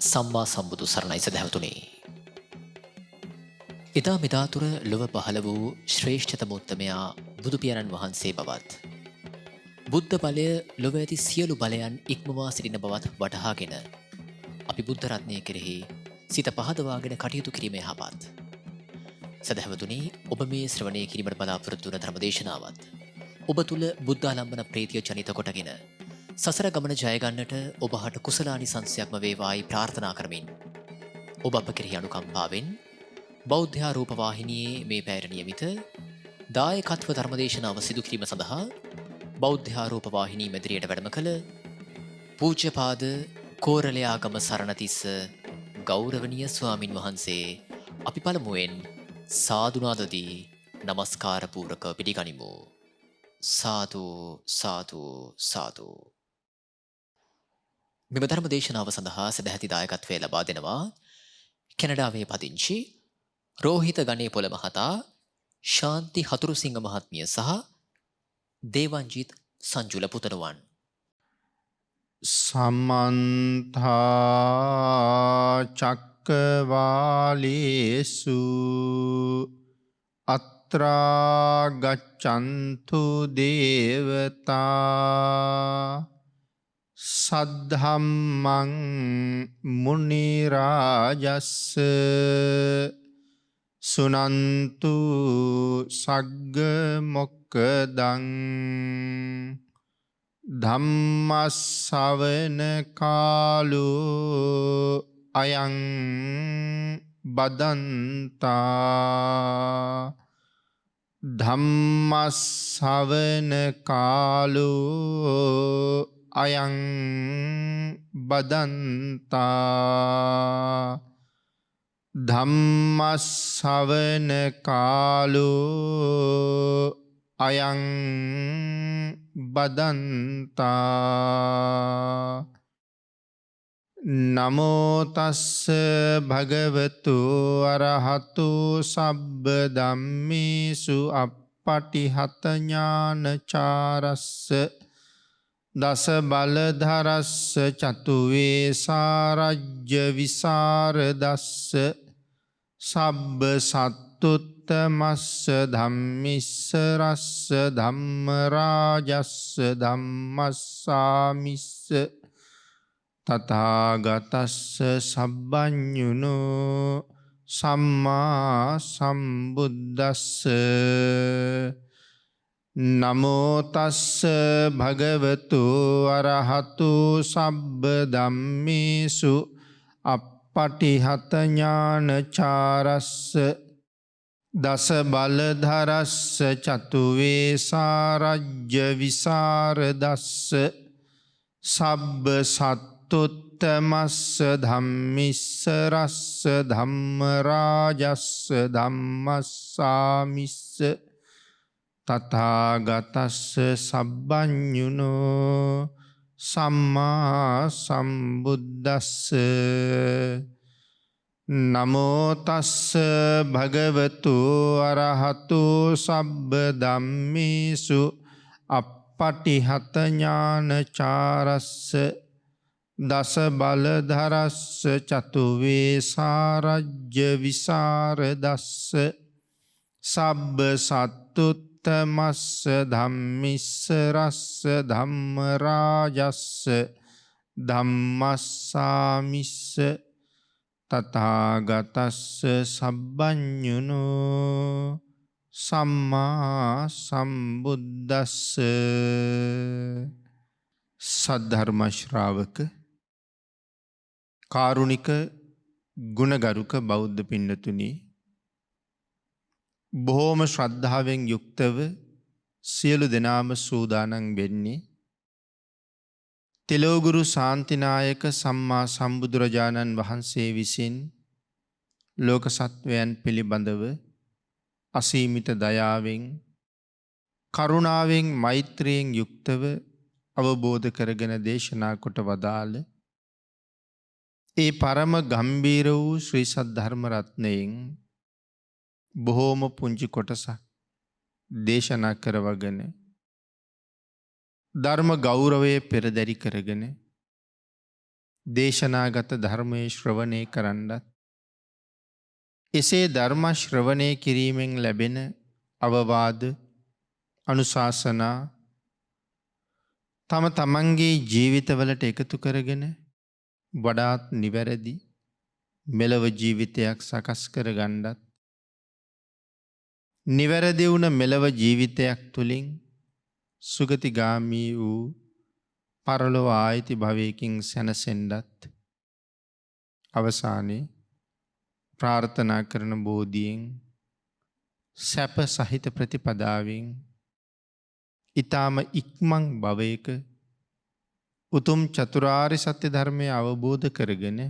සම්මා සම්බුදු සරණයි සදහැවතුනි. එදා මෙදා තුර ලොව පහළ වූ ශ්‍රේෂ්ඨතමෝත්තමයා බුදුපියාණන් වහන්සේ බවත්. බුද්ධ බලය ලොව ඇති සියලු බලයන් ඉක්මවා සිටින බවත් වටහාගෙන අපි බුද්ධ රත්නය කෙරෙහි සිත පහදවාගෙන කටයුතු කිරීම යහපත්. සදහැවතුනි, ඔබ මේ ශ්‍රවණය කිරීමට බලාපොරොත්තු වන ධර්ම දේශනාවත් ඔබ තුල බුද්ධාලම්බන ප්‍රීතිය ජනිත කොටගෙන සසර ගමන ජය ගන්නට ඔබට කුසලානිසංසයක්ම වේවායි ප්‍රාර්ථනා කරමින් ඔබ අප කෙරෙහි අනුකම්පාවෙන් බෞද්ධ රූප වාහිනියේ මේ පැයට නියමිත දායකත්ව ධර්මදේශනාව සිදු කිරීම සඳහා බෞද්ධ රූප වාහිනී මැදිරියට වැඩම කළ පූජ්‍යපාද කෝරළයාගම සරණතිස්ස ගෞරවනීය ස්වාමින් වහන්සේ අපි පළමුවෙන් සාදුනාදදී නමස්කාර පූර්වක පිළිගනිමු. සාදු සාදු සාදු. මෙම ධර්ම දේශනාව සඳහා සදැහැති දායකත්වය ලබා දෙනවා කැනඩාවේ පදිංචි රෝහිත ගණේපොළ මහතා, ශාන්ති හතුරුසිංහ මහත්මිය සහ දේවංජිත් සංජුල පුතණුවන්. සමන්ත චක්කවාලේසු අත්‍රා ගච්ඡන්තු දේවතා සද්ධම්මං මුනි රාජස්ස සුනන්තු සග්ග මොක්කදං ධම්මස්සවන කාලෝ අයං බදන්තා ධම්මස්සවන කාලෝ අයං බදන්තා ධම්මස්සවන කාලෝ අයං බදන්තා. නමෝ තස්ස භගවතු අරහතු සබ්බ ධම්මේසු අප්පටිහත ඥානචාරස්ස දස බලධරස්ස චතුවේ සාරජ්‍ය විසරදස්ස සබ්බ සත්තුත්තමස්ස ධම්මිස්ස රස්ස ධම්ම රාජස්ස ධම්මස්සාමිස්ස තථාගතස්ස සබ්බඤුනෝ සම්මා සම්බුද්දස්ස. නමෝ තස්ස භගවතු අරහතු සබ්බ ධම්මේසු අප්පටිහත ඥානචාරස්ස දස බලධරස්ස චතුවේ සාරජ්‍ය විසරදස්ස සබ්බ සත්තුත්තමස්ස ධම්මිස්ස රස්ස ධම්ම රාජස්ස ධම්මස්සාමිස්ස තථාගතස්ස සබ්බඤුනෝ සම්මා සම්බුද්දස්ස. නමෝ තස්ස භගවතු අරහතු සබ්බ ධම්මේසු අප්පටිහත ඥානචාරස්ස දස බලධරස්ස චතුවේ සාරජ්‍ය විසරදස්ස සබ්බ සත්තුත්තමස්ස ධම්මිස්ස රස්ස ධම්ම රාජස්ස ධම්මස්සාමිස්ස තථාගතස්ස සබ්බඤුනෝ සම්මා සම්බුද්දස්ස. සද්ධර්ම ශ්‍රාවක කාරුණික ගුණගරුක බෞද්ධ පින්නතුනි, බොහෝම ශ්‍රද්ධාවෙන් යුක්තව සියලු දෙනාම සූදානම් වෙන්නේ තිලෝගුරු ශාන්තිනායක සම්මා සම්බුදුරජාණන් වහන්සේ විසින් ලෝක සත්වයන් පිළිබඳව අසීමිත දයාවෙන් කරුණාවෙන් මෛත්‍රියෙන් යුක්තව අවබෝධ කරගෙන දේශනා කොට වදාළ ඒ පරම ගම්බීර වූ ශ්‍රී සද්ධර්ම රත්නයෙන් බොහෝම පුංචි කොටසක් දේශනා කරවගෙන ධර්ම ගෞරවය පෙරදරි කරගෙන දේශනාගත ධර්මයේ ශ්‍රවණය කරන්නත් එසේ ධර්ම ශ්‍රවණය කිරීමෙන් ලැබෙන අවවාද අනුශාසනා තම තමන්ගේ ජීවිතවලට එකතු කරගෙන වඩාත් නිවැරදි මෙලව ජීවිතයක් සකස් කර ගණ්ඩත් නිවැරදි වුණ මෙලව ජීවිතයක් තුළින් සුගතිගාමී වූ පරලොව ආයිති භවයකින් සැනසෙන්ඩත් අවසානයේ ප්‍රාර්ථනා කරන බෝධියෙන් සැප සහිත ප්‍රතිපදාවෙන් ඊ타ම ඉක්මන් භවයක උතුම් චතුරාර්ය සත්‍ය ධර්මය අවබෝධ කරගෙන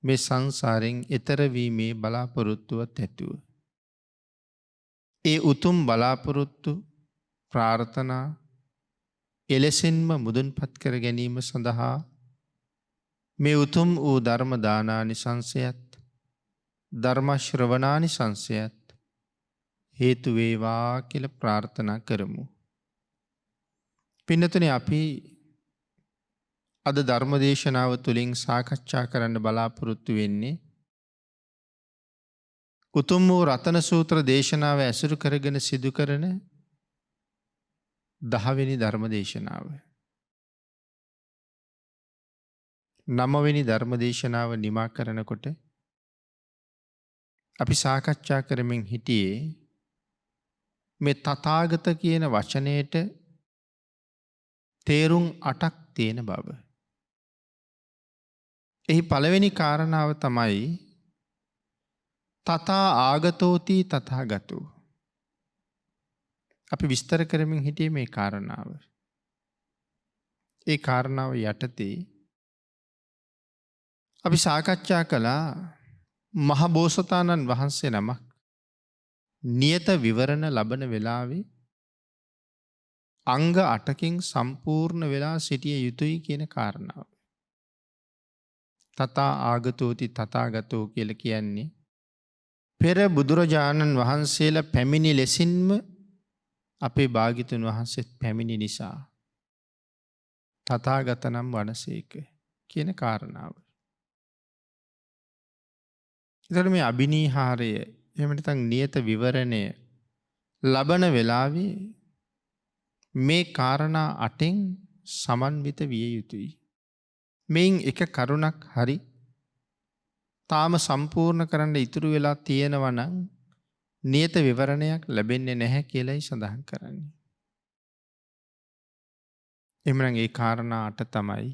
මේ සංසාරයෙන් එතර වීමේ බලාපොරොත්තුවත් ඇතුව ඒ උතුම් බලාපොරොත්තු ප්‍රාර්ථනා එලෙසින්ම මුදුන්පත් කර ගැනීම සඳහා මේ උතුම් වූ ධර්ම දානානිසංසයත් ධර්ම ශ්‍රවණානිසංසයත් හේතු වේවා කියලා ප්‍රාර්ථනා කරමු. පින්නතුනේ අපි අද ධර්ම දේශනාව තුළින් සාකච්ඡා කරන්න බලාපොරොත්තු වෙන්නේ උතුම් වූ රතන සූත්‍ර දේශනාව ඇසුරු කරගෙන සිදු කරන 10 වෙනි ධර්ම දේශනාව. 9 වෙනි ධර්ම දේශනාව නිමා කරනකොට අපි සාකච්ඡා කරමින් හිටියේ මේ තථාගත කියන වචනයට තේරුම් 8ක් තියෙන බව. එහි පළවෙනි කාරණාව තමයි තථා ආගතෝති තථාගතෝ. අපි විස්තර කරමින් හිටියේ මේ කාරණාව. ඒ කාරණාව යටතේ අපි සාකච්ඡා කළා මහ බෝසතාණන් වහන්සේ නමක් නියත විවරණ ලබන වෙලාවේ අංග 8කින් සම්පූර්ණ වෙලා සිටිය යුතුයි කියන කාරණාව. තථා ආගතෝති තථාගතෝ කියලා කියන්නේ පෙර බුදුරජාණන් වහන්සේලා පැමිණි ලෙසින්ම අපේ භාග්‍යතුන් වහන්සේත් පැමිණි නිසා තථාගත නම් වනසේක කියන කාරණාව. එතකොට මේ අබිනීහාරය එහෙම නැත්නම් නියත විවරණය ලබන වෙලාවේ මේ කාරණා 8න් සමන්විත විය යුතුයි. මේන් එක කරුණක් හරි තාම සම්පූර්ණ කරන්න ඉතුරු වෙලා තියෙනවා නම් නියත විවරණයක් ලැබෙන්නේ නැහැ කියලායි සඳහන් කරන්නේ. එhmenan ඒ කාරණා 8 තමයි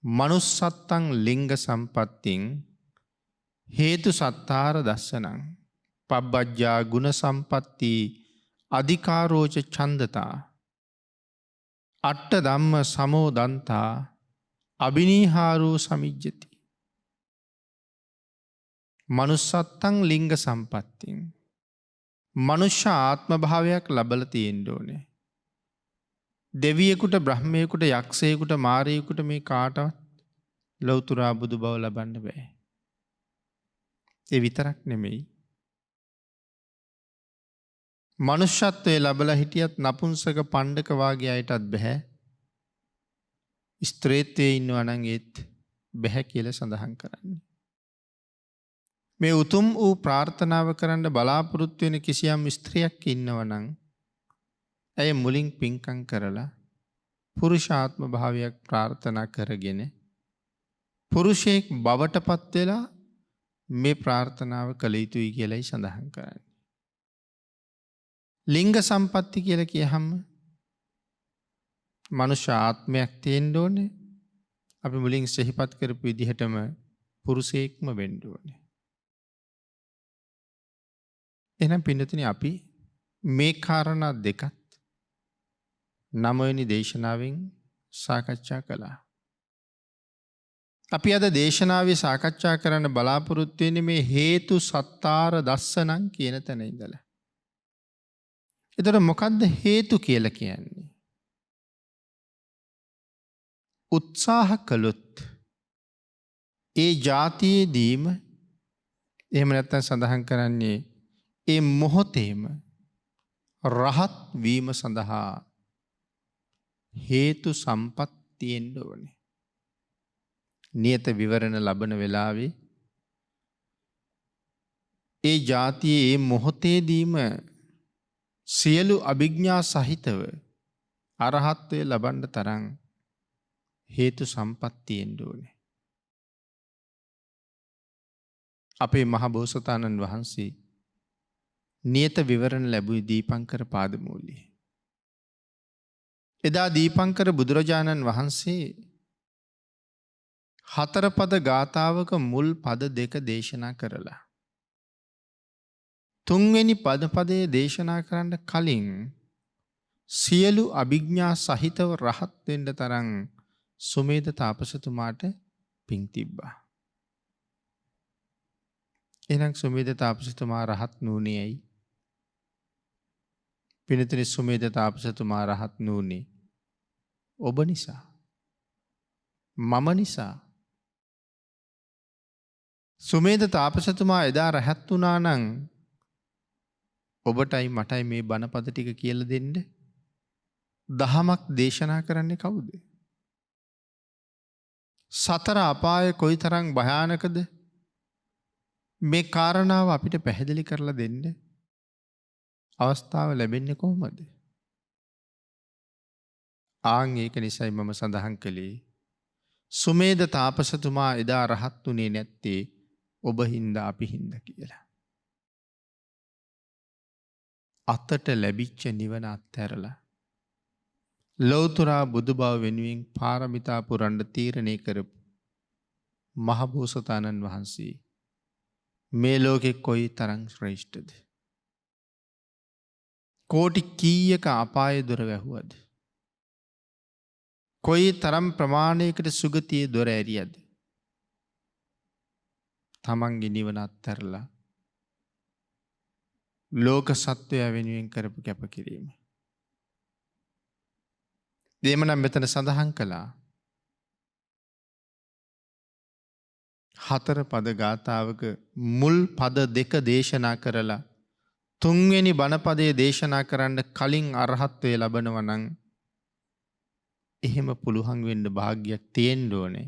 manussත්තං ලිංග සම්පත්තින් හේතු සත්තාර දස්සනං පබ්බජ්ජා ගුණ සම්පatti අධිකාරෝච ඡන්දතා අට්ඨ ධම්ම සමෝදන්තා අබිනීහාරෝ සමිජ්ජති. manussත්තං ලිංග සම්පත්තින් මනුෂ්‍ය ආත්ම භාවයක් ලබලා තියෙන්න ඕනේ. දෙවියෙකුට බ්‍රහ්මයෙකුට යක්ෂයෙකුට මාරයෙකුට මේ කාටවත් ලෞතර බුදු බව ලබන්න බෑ. ඒ විතරක් නෙමෙයි. මනුෂ්‍යත්වයේ ලැබලා හිටියත් නපුංසක පණ්ඩක වාගේ අයටත් බෑ. ස්ත්‍රීත්වයේ ඉන්නවා නම් ඒත් බෑ කියලා සඳහන් කරන්නේ. මේ උතුම් වූ ප්‍රාර්ථනාව කරන්න බලාපොරොත්තු වෙන කිසියම් ස්ත්‍රියක් ඉන්නවා නම් ඇය මුලින් පින්කම් කරලා පුරුෂාත්ම භාවයක් ප්‍රාර්ථනා කරගෙන පුරුෂයෙක් බවටපත් වෙලා මේ ප්‍රාර්ථනාව කළ යුතුයි කියලායි සඳහන් කරන්නේ. ලිංග සම්පatti කියලා කියහම මනුෂ්‍ය ආත්මයක් තියෙන්න ඕනේ. අපි මුලින් සිහිපත් කරපු විදිහටම පුරුෂයෙක්ම වෙන්න ඕනේ. එහෙනම් පින්නතුනි අපි මේ කාරණා දෙකත් 9 වෙනි දේශනාවෙන් සාකච්ඡා කළා. අපි අද දේශනාවේ සාකච්ඡා කරන්න බලාපොරොත්තු වෙන්නේ මේ හේතු සත්තාර දස්සනං කියන තැන ඉඳලා. එතකොට මොකද්ද හේතු කියලා කියන්නේ? උත්සාහ කළොත් ඒ જાතියේදීම එහෙම නැත්නම් සඳහන් කරන්නේ ඒ මොහොතේම රහත් වීම සඳහා හේතු සම්පත් තියෙන්න ඕනේ. නියත විවරණ ලබන වෙලාවේ ඒ ජාතියේ ඒ මොහොතේදීම සියලු අභිඥා සහිතව අරහත්වය ලබන්න තරම් හේතු සම්පත්තියෙන් ඕනේ. අපේ මහබෝසතාණන් වහන්සේ නියත විවරණ ලැබුයි දීපංකර පාදමූලයේ. එදා දීපංකර බුදුරජාණන් වහන්සේ 4 පද ගාථාවක මුල් පද 2 දේශනා කරලා 3 වෙනි පදයේ දේශනා කරන්න කලින් සියලු අභිඥා සහිතව රහත් වෙන්න තරම් සුමේධ තාපසතුමාට පිං තිබ්බා. එහෙනම් සුමේධ තාපසතුමා රහත් නුනේ ඇයි? පිනතුනි සුමේධ තාපසතුමා රහත් නුනේ ඔබ නිසා. මම නිසා. සුමේධ තාපසතුමා එදා රහත් වුණා නම් ඔබටයි මටයි මේ බණපද ටික කියලා දෙන්න දහමක් දේශනා කරන්නේ කවුද? සතර අපාය කොයිතරම් භයානකද? මේ කාරණාව අපිට පැහැදිලි කරලා දෙන්න අවස්ථාව ලැබෙන්නේ කොහොමද? ආන් ඒක නිසයි මම සඳහන් කළේ සුමේධ තාපසතුමා එදා රහත් වුණේ නැත්තේ ඔබ හින්දා අපි හින්දා කියලා. අතට ලැබිච්ච නිවන අත්හැරලා ලෞතුරා බුදු බව වෙනුවෙන් පාරමිතා පුරන්න තීරණය කරපු මහබෝසතාණන් වහන්සේ මේ ලෝකෙ කොයි තරම් ශ්‍රේෂ්ඨද? කෝටි කීයක අපාය දොර වැහුවද? කොයි තරම් ප්‍රමාණයකට සුගතියේ දොර ඇරියද? තමන්ගේ නිවන අත්හැරලා ලෝක සත්වයා වෙනුවෙන් කරපු කැපකිරීම. දෙමනම් මෙතන සඳහන් කළා 4 පද ගාථාවක මුල් පද 2 දේශනා කරලා 3 වෙනි බණපදයේ දේශනා කරන්න කලින් අරහත්ත්වය ලබනවා නම් එහෙම පුළුවන් වෙන්න වාග්යක් තියෙන්න ඕනේ.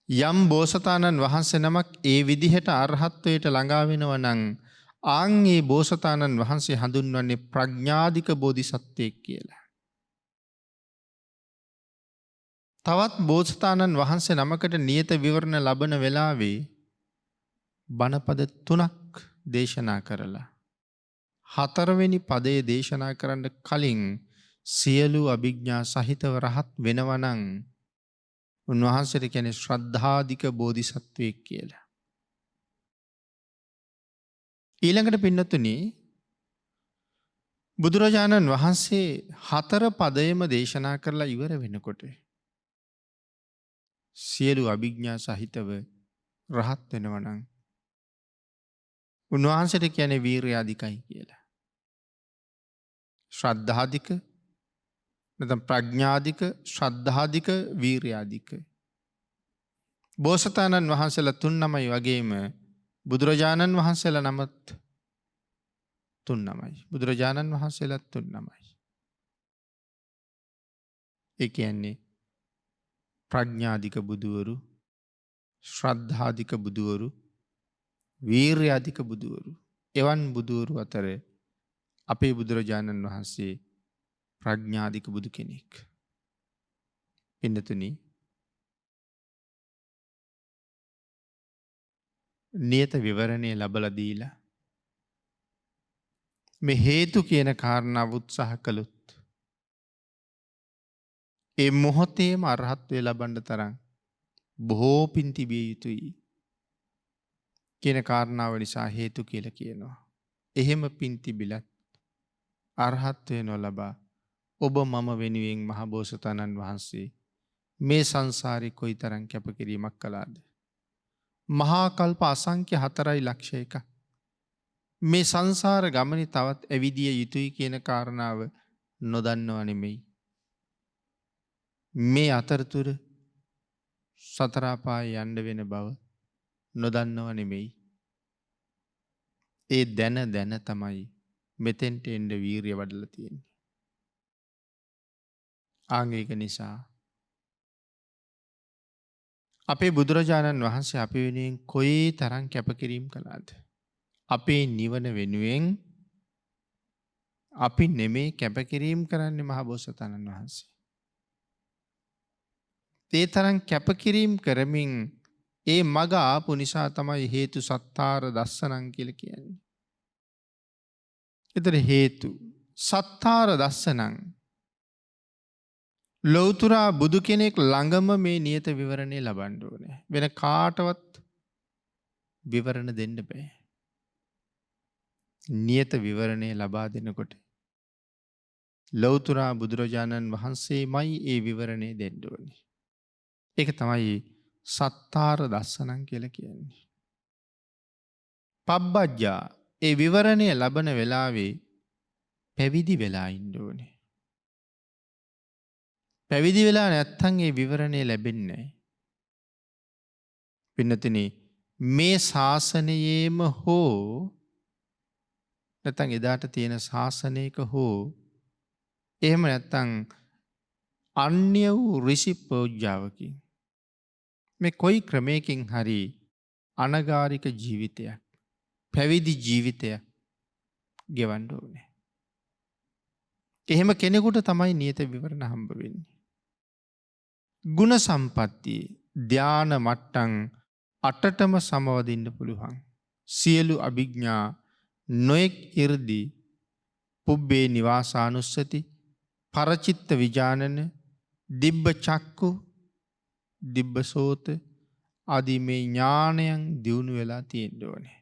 යම් බෝසතාණන් වහන්සේ නමක් ඒ විදිහට අරහත්ත්වයට ළඟා වෙනවා නම් ආන් ඒ බෝසතාණන් වහන්සේ හඳුන්වන්නේ ප්‍රඥාධික බෝධිසත්වයෙක් කියලා. තවත් බෝසතාණන් වහන්සේ නමකට නියත විවරණ ලබන වෙලාවේ බණපද 3ක් දේශනා කරලා 4 වෙනි පදයේ දේශනා කරන්න කලින් සියලු අභිඥා සහිතව රහත් වෙනවා නම් උන්වහන්සේට කියන්නේ ශ්‍රද්ධාධික බෝධිසත්වයෙක් කියලා. ඊළඟට පින්නතුනි බුදුරජාණන් වහන්සේ 4 පදයේම දේශනා කරලා ඉවර වෙනකොට සියලු අභිඥා සහිතව රහත් වෙනවා නම් උන්වහන්සේට කියන්නේ වීර්‍යාධිකයි කියලා. ශ්‍රද්ධාධික නැත්නම් ප්‍රඥාධික, ශ්‍රද්ධාධික, වීර්‍යාධික. බෝසතාණන් වහන්සේලා 3 වගේම බුදුරජාණන් වහන්සේලා නමත් 3. බුදුරජාණන් වහන්සේලා 3. ඒ කියන්නේ ප්‍රඥාධික බුදුවරු, ශ්‍රද්ධාධික බුදුවරු, වීර්‍යාධික බුදුවරු. එවන් බුදුවරු අතර අපේ බුදුරජාණන් වහන්සේ ප්‍රඥාධික බුදු කෙනෙක්. පින්නතුනි නියත විවරණය ලැබලා දීලා මේ හේතු කියන කාරණාව උත්සාහ කළොත් ඒ මොහොතේම අරහත්ත්වය ලබන්න තරම් බොහෝ පින් තිබිය යුතුයි කියන කාරණාව නිසා හේතු කියලා කියනවා. එහෙම පින් තිබිලත් අරහත්ත්වය නොලබා ඔබ මම වෙනුවෙන් මහබෝසතාණන් වහන්සේ මේ සංසාරේ කොයිතරම් කැපකිරීමක් කළාද? මහා කල්ප අසංඛ්‍ය 4,00,000ක මේ සංසාර ගමනේ තවත් ඇවිදිය යුතුයි කියන කාරණාව නොදන්නව නෙමෙයි. මේ අතරතුර සතර අපායේ යන්න වෙන බව නොදන්නව නෙමෙයි. ඒ දැන තමයි මෙතෙන්ට එන්න වීරිය වඩලා තියෙන්නේ. ආන් ඒක නිසා අපේ බුදුරජාණන් වහන්සේ අපි වෙනුවෙන් කොයි තරම් කැපකිරීම් කළාද. අපේ නිවන වෙනුවෙන් අපි නෙමේ කැපකිරීම් කරන්නේ මහ බෝසතාණන් වහන්සේ. ඒ තරම් කැපකිරීම් කරමින් ඒ මග ආපු නිසා තමයි හේතු සත්තාර දස්සනං කියලා කියන්නේ. එතන හේතු සත්තාර දස්සනං ලෞතුරා බුදු කෙනෙක් ළඟම මේ නියත විවරණය ලබන්න ඕනේ. වෙන කාටවත් විවරණ දෙන්න බෑ. නියත විවරණය ලබා දෙනකොට ලෞතුරා බුදුරජාණන් වහන්සේමයි ඒ විවරණය දෙන්න ඕනේ. ඒක තමයි සත්තාර දස්සනං කියලා කියන්නේ. පබ්බජ්ජා ඒ විවරණය ලබන වෙලාවේ පැවිදි වෙලා ඉන්න ඕනේ. පැවිදි වෙලා නැත්තම් ඒ විවරණය ලැබෙන්නේ නැහැ. පින්නතුනි මේ ශාසනයේම හෝ නැත්තම් එදාට තියෙන ශාසනයක හෝ එහෙම නැත්තම් අන්‍ය වූ ඍෂි පූජාවකින් මේ කොයි ක්‍රමයකින් හරි අනගාരിക ජීවිතයක් පැවිදි ජීවිතයක් ගෙවන්න ඕනේ. එහෙම කෙනෙකුට තමයි නියත විවරණ හම්බ වෙන්නේ. ගුණ සම්පatti ධාන මට්ටම් 8ටම සමවදින්න පුළුවන්. සියලු අභිඥා නොඑක් 이르දි පුබ්බේ නිවාසානුස්සති පරචිත්ත විජානන දිබ්බ චක්කු දිබ්බ සෝත ආදී මේ ඥානයන් දියුණු වෙලා තියෙන්න ඕනේ.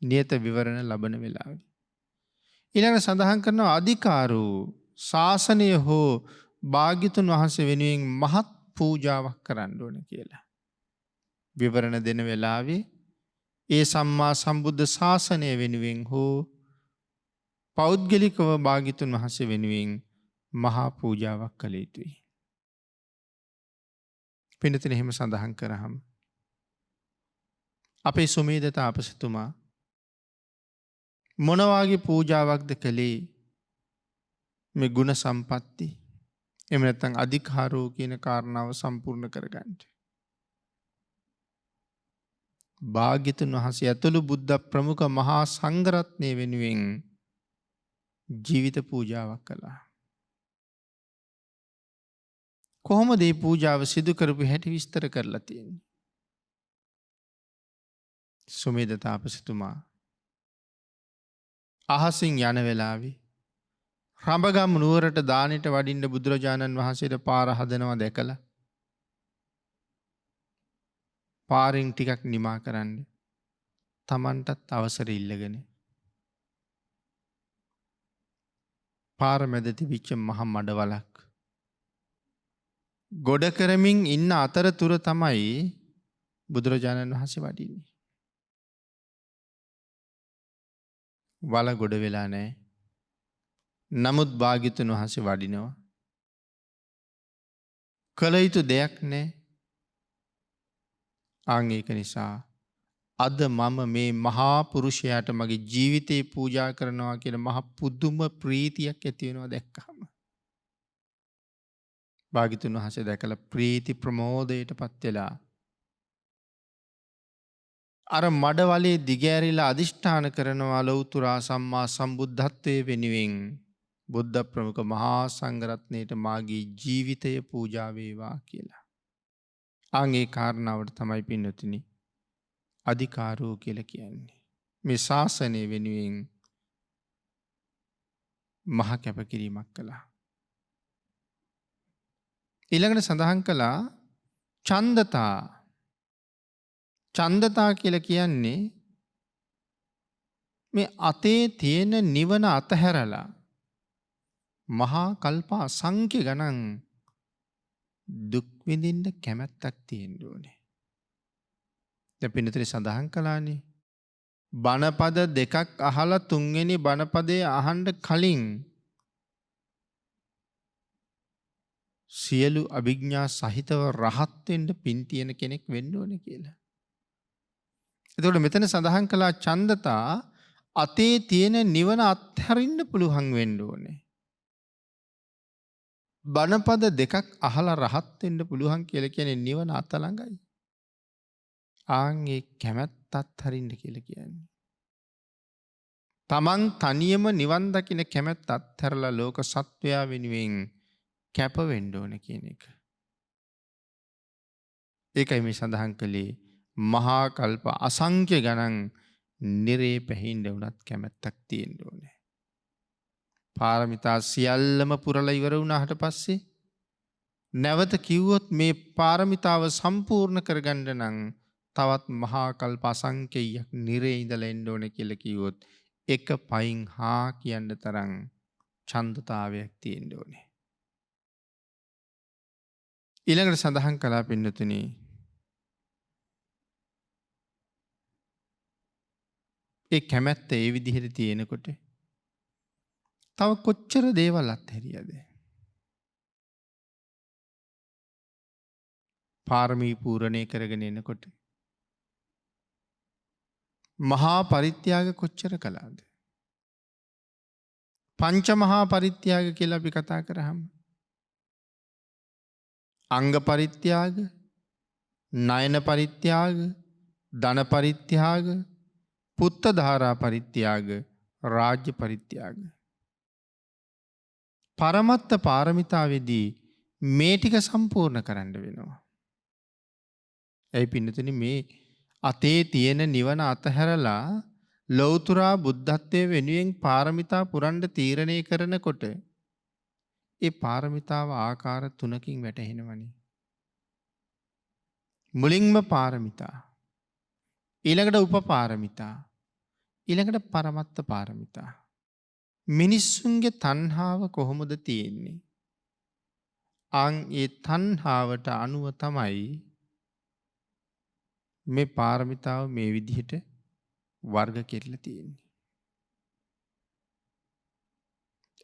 නියත විවරණ ලබන වෙලාවේ. ඊළඟ සඳහන් කරනවා අධිකාරෝ ශාසනය හෝ භාග්‍යතුන් වහන්සේ වෙනුවෙන් මහත් පූජාවක් කරන්න ඕන කියලා. විවරණ දෙන වෙලාවේ ඒ සම්මා සම්බුද්ධ ශාසනය වෙනුවෙන් හෝ පෞද්ගලිකව භාග්‍යතුන් වහන්සේ වෙනුවෙන් මහා පූජාවක් කළ යුතුයි. පින්නතින එහෙම සඳහන් කරාම අපේ සුමේද තාපසතුමා මොන වාගේ පූජාවක්ද කළේ මේ ගුණ සම්පatti එහෙම නැත්නම් අධිකාරෝ කියන කාරණාව සම්පූර්ණ කරගන්න. භාග්‍යතුන් වහන්සේ ඇතුළු බුද්ධ ප්‍රමුඛ මහා සංඝරත්නය වෙනුවෙන් ජීවිත පූජාවක් කළා. කොහොමද මේ පූජාව සිදු කරපු හැටි විස්තර කරලා තියෙන්නේ? සුමේද තාපසතුමා අහසින් යන වෙලාවේ රඹගම් නුවරට දානෙට වඩින්න බුදුරජාණන් වහන්සේට පාර හදනවා දැකලා පාරෙන් ටිකක් නිමා කරන්න තමන්ටත් අවසර ඉල්ලගෙන පාර මැද තිබිච්ච මහ මඩවලක් ගොඩ කරමින් ඉන්න අතරතුර තමයි බුදුරජාණන් වහන්සේ වඩින්නේ. වල ගොඩ වෙලා නැහැ. නමුත් භාග්‍යතුන් වහන්සේ වඩිනවා. කළ යුතු දෙයක් නැහැ. ආන් ඒක නිසා අද මම මේ මහා පුරුෂයාට මගේ ජීවිතේ පූජා කරනවා කියලා මහ පුදුම ප්‍රීතියක් ඇති වෙනවා දැක්කම. භාග්‍යතුන් වහන්සේ දැකලා ප්‍රීති ප්‍රමෝදයට පත් වෙලා අර මඩවලේ දිගෑරිලා අදිෂ්ඨාන කරනවා ලෞතුරා සම්මා සම්බුද්ධත්වයේ වෙනුවෙන් බුද්ධ ප්‍රමුඛ මහා සංඝරත්නයට මාගේ ජීවිතය පූජා වේවා කියලා. ආන්ගේ කාරණාවට තමයි පින්නතුනි අධිකාරෝ කියලා කියන්නේ. මේ ශාසනය වෙනුවෙන් මහ කැපකිරීමක් කළා. ඊළඟට සඳහන් කළා ඡන්දතා. ඡන්දතා කියලා කියන්නේ මේ අතේ තියෙන නිවන අතහැරලා මහා කල්ප අසංඛ්‍ය ගණන් දුක් විඳින්න කැමැත්තක් තියෙන්න ඕනේ. දැන් පින්නතේ සඳහන් කළානේ බණපද දෙකක් අහලා තුන්වෙනි බණපදයේ අහන්න කලින් සියලු අභිඥා සහිතව රහත් වෙන්න පින් තියෙන කෙනෙක් වෙන්න ඕනේ කියලා. එතකොට මෙතන සඳහන් කළා ඡන්දතා අතේ තියෙන නිවන අත්හරින්න පුළුවන් වෙන්න ඕනේ. බණපද දෙකක් අහලා රහත් වෙන්න පුළුවන් කියලා කියන්නේ නිවන අත ළඟයි. ආන්ගේ කැමැත්තත් හරින්න කියලා කියන්නේ. තමන් තනියම නිවන් දකින කැමැත්ත අත්හැරලා ලෝක සත්වයා වෙනුවෙන් කැප වෙන්න ඕන කියන එක. ඒකයි මේ සඳහන් කළේ මහා කල්ප අසංඛ්‍ය ගණන් නිරේ පැහින්න වුණත් කැමැත්තක් තියෙන්න ඕනේ. පාරමිතා සියල්ලම පුරලා ඉවර වුණාට පස්සේ නැවත කිව්වොත් මේ පාරමිතාව සම්පූර්ණ කරගන්න නම් තවත් මහා කල්ප අසංඛ්‍යයක් නිරේ ඉඳලා එන්න ඕනේ කියලා කිව්වොත් එක පයින් හා කියන්න තරම් ඡන්දතාවයක් තියෙන්න ඕනේ. ඊළඟට සඳහන් කළා පින්නතුනි ඒ කැමැත්ත ඒ විදිහට තියෙනකොට තව කොච්චර දේවල් අත්හැරියද? පාරමී පූර්ණේ කරගෙන එනකොට මහා පරිත්‍යාග කොච්චර කළාද? පංච මහා පරිත්‍යාග කියලා අපි කතා කරාම අංග පරිත්‍යාග, නයන පරිත්‍යාග, ධන පරිත්‍යාග, පුත්ත ධාරා පරිත්‍යාග, රාජ්‍ය පරිත්‍යාග. පරමත්ත පාරමිතාවේදී මේ ටික සම්පූර්ණ කරන්න වෙනවා. ඇයි පින්නතුනි මේ අතේ තියෙන නිවන අතහැරලා ලෞතුරා බුද්ධත්වයේ වෙනුවෙන් පාරමිතා පුරන්න තීරණය කරනකොට ඒ පාරමිතාව ආකාර තුනකින් වැටහෙනවනේ. මුලින්ම පාරමිතා, ඊළඟට උපපාරමිතා, ඊළඟට පරමත්ත පාරමිතා. මිනිස්සුන්ගේ තණ්හාව කොහොමද තියෙන්නේ? ඒ තණ්හාවට අනුව තමයි මේ පාරමිතාව මේ විදිහට වර්ග කෙරලා තියෙන්නේ.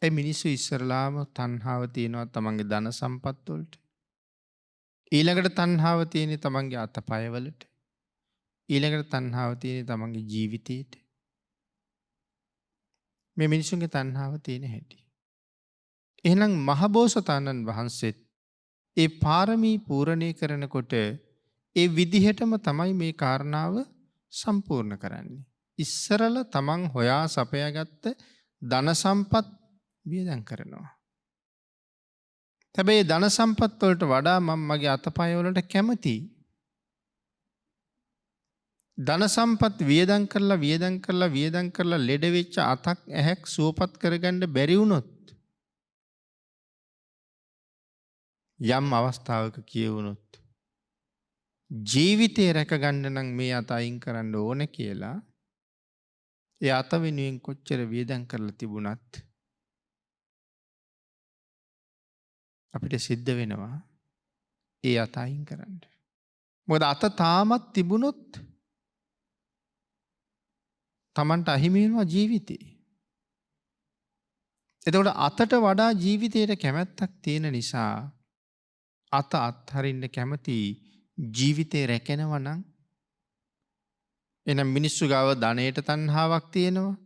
ඒ මිනිස්සු ඉස්සරලාම තණ්හාව තියෙනවා තමන්ගේ ධන සම්පත් වලට. ඊළඟට තණ්හාව තියෙන්නේ තමන්ගේ අතපය වලට. ඊළඟට තණ්හාව තියෙන්නේ තමන්ගේ ජීවිතේට. මේ මිනිසුන්ගේ තණ්හාව තියෙන හැටි. එහෙනම් මහබෝසතාණන් වහන්සේත් ඒ පාරමී පූර්ණේ කරනකොට ඒ විදිහටම තමයි මේ කාරණාව සම්පූර්ණ කරන්නේ. ඉස්සරල තමන් හොයා සපයාගත්ත ධන සම්පත් වියදම් කරනවා. හැබැයි ධන සම්පත් වලට වඩා මම මගේ අතපය වලට කැමතියි. ධන සම්පත් වියදම් කරලා ලෙඩ වෙච්ච අතක් ඇහැක් සුවපත් කරගන්න බැරි වුණොත් යම් අවස්ථාවක කියවුණොත් ජීවිතේ රැකගන්න නම් මේ අත අයින් කරන්න ඕන කියලා ඒ අත වෙනුවෙන් කොච්චර වියදම් කරලා තිබුණත් අපිට සිද්ධ වෙනවා ඒ අත අයින් කරන්න. මොකද අත තාමත් තිබුණොත් තමන්ට අහිමි වෙනවා ජීවිතේ. එතකොට අතට වඩා ජීවිතයට කැමැත්තක් තියෙන නිසා අත අත්හරින්න කැමති ජීවිතේ රැකෙනවා නම් එනම් මිනිස්සු ගාව ධනයට තණ්හාවක් තියෙනවා.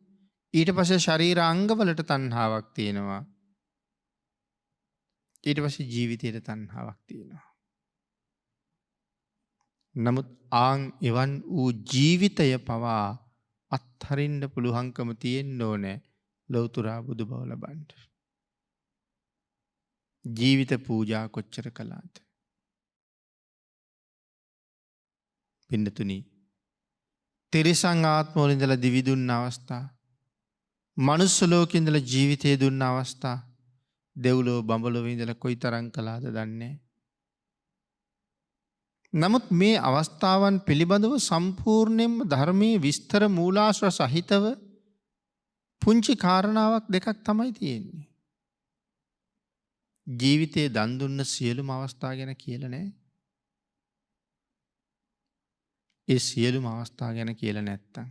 ඊට පස්සේ ශරීර අංගවලට තණ්හාවක් තියෙනවා. ඊට පස්සේ ජීවිතයට තණ්හාවක් තියෙනවා. නමුත් එවන් වූ ජීවිතය පවා අත්හරින්න පුළුවන්කම තියෙන්න ඕනේ ලෞතුරා බුදු බව ලබන්න. ජීවිත පූජා කොච්චර කළාද? පින්නතුනි, තිරිසං ආත්මවල ඉඳලා දිවි දුන්න අවස්ථා, මනුස්ස ලෝකේ ඉඳලා ජීවිතය දුන්න අවස්ථා, දෙව්ලොව බඹලොව ඉඳලා කොයිතරම් කළාද දන්නේ. නමුත් මේ අවස්ථාවන් පිළිබඳව සම්පූර්ණයෙන්ම ධර්මයේ විස්තර මූලාශ්‍ර සහිතව පුංචි කාරණාවක් දෙකක් තමයි තියෙන්නේ. ජීවිතේ දන් දුන්න සියලුම අවස්ථා ගැන කියලා නැහැ. ඒ සියලුම අවස්ථා ගැන කියලා නැත්තම්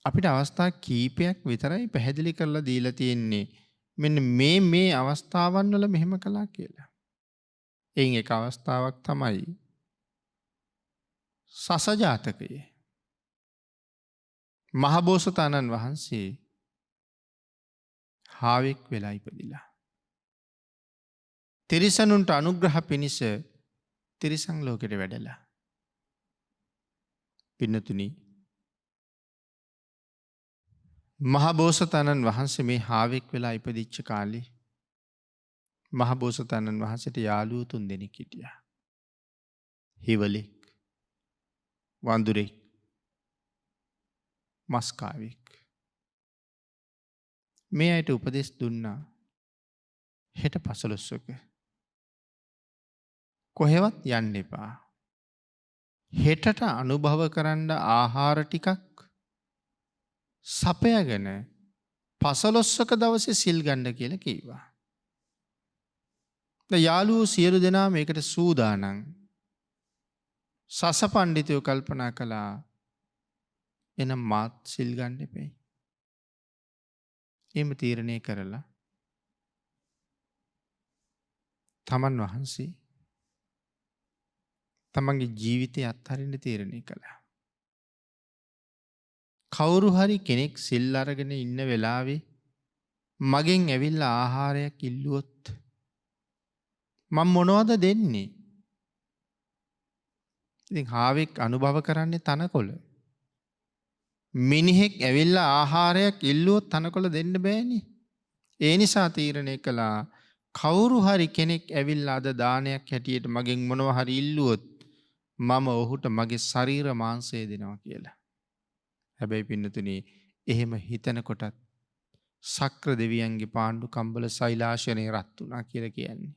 අපිට අවස්ථා කීපයක් විතරයි පැහැදිලි කරලා දීලා තියෙන්නේ. මෙන්න මේ අවස්ථාවන් වල මෙහෙම කළා කියලා. එයින් එක අවස්ථාවක් තමයි සසජාතකය. මහබෝසතාණන් වහන්සේ හාවෙක් වෙලා ඉපදිලා. තිරිසනුන්ට අනුග්‍රහ පිණිස තිරිසං ලෝකෙට වැඩලා. පින්නතුනි මහබෝසතාණන් වහන්සේ මේ හාවෙක් වෙලා ඉපදිච්ච කාලේ මහබෝසතාණන් වහන්සේට යාළුවෝ 3 දෙනෙක් හිටියා. හිවලෙක්, වඳුරෙක්, මස්කාවෙක්. මේ අයට උපදෙස් දුන්නා හෙට 15ක කොහෙවත් යන්න එපා. හෙටට අනුභව කරන්න ආහාර ටිකක් සපයගෙන 15ක දවසේ සිල් ගන්න කියලා කිව්වා. යාළුවෝ සියලු දෙනා මේකට සූදානම්. සස පණ්ඩිතයෝ කල්පනා කළා එනම් මාත් සිල් ගන්න එපයි. එහෙම තීරණය කරලා තමන් වහන්සේ තමන්ගේ ජීවිතය අත්හරින්න තීරණය කළා. කවුරු හරි කෙනෙක් සිල් අරගෙන ඉන්න වෙලාවේ මගෙන් ඇවිල්ලා ආහාරයක් ඉල්ලුවොත් මම මොනවද දෙන්නේ? ඉතින් හාවෙක් අනුභව කරන්නේ තනකොළ. මිනිහෙක් ඇවිල්ලා ආහාරයක් ඉල්ලුවොත් තනකොළ දෙන්න බෑනේ. ඒ නිසා තීරණය කළා කවුරු හරි කෙනෙක් ඇවිල්ලා අද දානයක් හැටියට මගෙන් මොනවා හරි ඉල්ලුවොත් මම ඔහුට මගේ ශරීර මාංශය දෙනවා කියලා. හැබැයි පින්නතුනි එහෙම හිතනකොටත් සක්‍ර දෙවියන්ගේ පාණ්ඩු කම්බල සෛලාශනේ රත් වුණා කියලා කියන්නේ.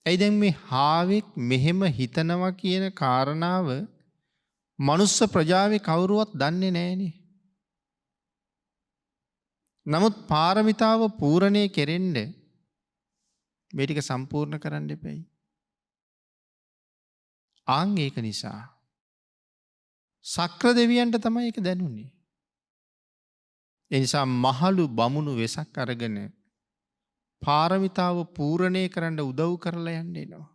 ඇයි දැන් මේ හාවෙක් මෙහෙම හිතනවා කියන කාරණාව මනුස්ස ප්‍රජාවේ කවුරුවත් දන්නේ නැහනේ. නමුත් පාරමිතාව පූර්ණේ කෙරෙන්න මේ ටික සම්පූර්ණ කරන්න එපයි. ආන් ඒක නිසා සක්‍ර දෙවියන්ට තමයි ඒක දැනුනේ. ඒ නිසා මහලු බමුණු වෙසක් අරගෙන පාරමිතාව පූර්ණේ කරන්න උදව් කරලා යන්න එනවා.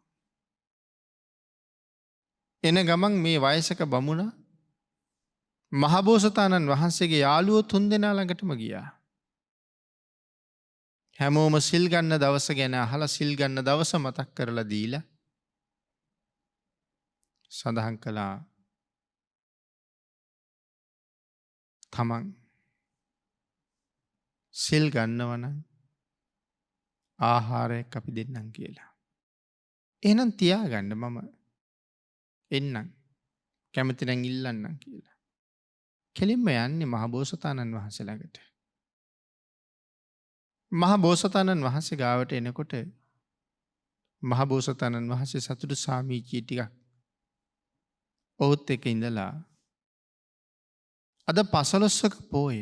එන ගමන් මේ වයසක බමුණා මහබෝසතාණන් වහන්සේගේ යාළුවෝ 3 දෙනා ළඟටම ගියා. හැමෝම සිල් ගන්න දවස ගැන අහලා සිල් ගන්න දවස මතක් කරලා දීලා සඳහන් කළා තමන් සිල් ගන්නවනම් ආහාරයක් අපි දෙන්නම් කියලා. එහෙනම් තියාගන්න මම එන්නම් කැමති නම් ඉල්ලන්නම් කියලා. කෙලින්ම යන්නේ මහබෝසතාණන් වහන්සේ ළඟට. මහබෝසතාණන් වහන්සේ ගාවට එනකොට මහබෝසතාණන් වහන්සේ සතුටු සාමීචිය ටිකක් ඔහුත් එක්ක ඉඳලා අද 15ක පෝය.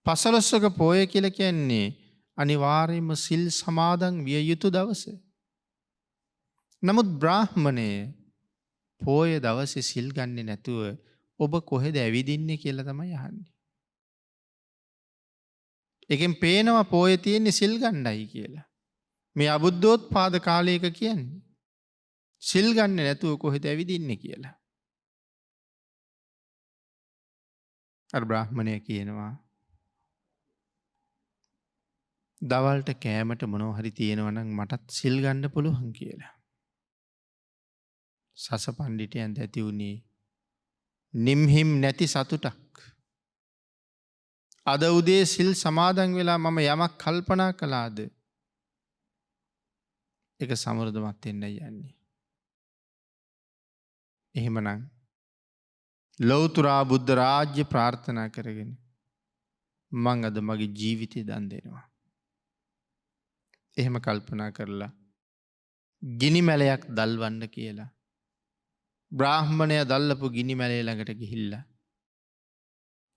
15ක පෝය කියලා කියන්නේ අනිවාර්යයෙන්ම සිල් සමාදන් විය යුතු දවස. නමුත් බ්‍රාහ්මණය පෝය දවසේ සිල් ගන්නේ නැතුව ඔබ කොහෙද ඇවිදින්නේ කියලා තමයි අහන්නේ. එකෙන් පේනවා පෝය තියෙන්නේ සිල් ගන්නයි කියලා. මේ අබුද්ධෝත්පාද කාලයක කියන්නේ සිල් ගන්න නැතුව කොහෙද ඇවිදින්නේ කියලා. අර බ්‍රාහ්මණය කියනවා දවල්ට කෑමට මොනවා හරි තියෙනවා නම් මටත් සිල් ගන්න පුළුවන් කියලා. සස පණ්ඩිතයන් ඇති වුණේ නිම්හිම් නැති සතුටක්. අද උදේ සිල් සමාදන් වෙලා මම යමක් කල්පනා කළාද ඒක සමෘද්ධමත් වෙන්නයි යන්නේ. එහෙමනම් ලෞතර බුද්ධ රාජ්‍ය ප්‍රාර්ථනා කරගෙන මං අද මගේ ජීවිතය දන් දෙනවා. එහෙම කල්පනා කරලා ගිනි මැලයක් දල්වන්න කියලා බ්‍රාහ්මණය දල්ලපු ගිනි මැලේ ළඟට ගිහිල්ලා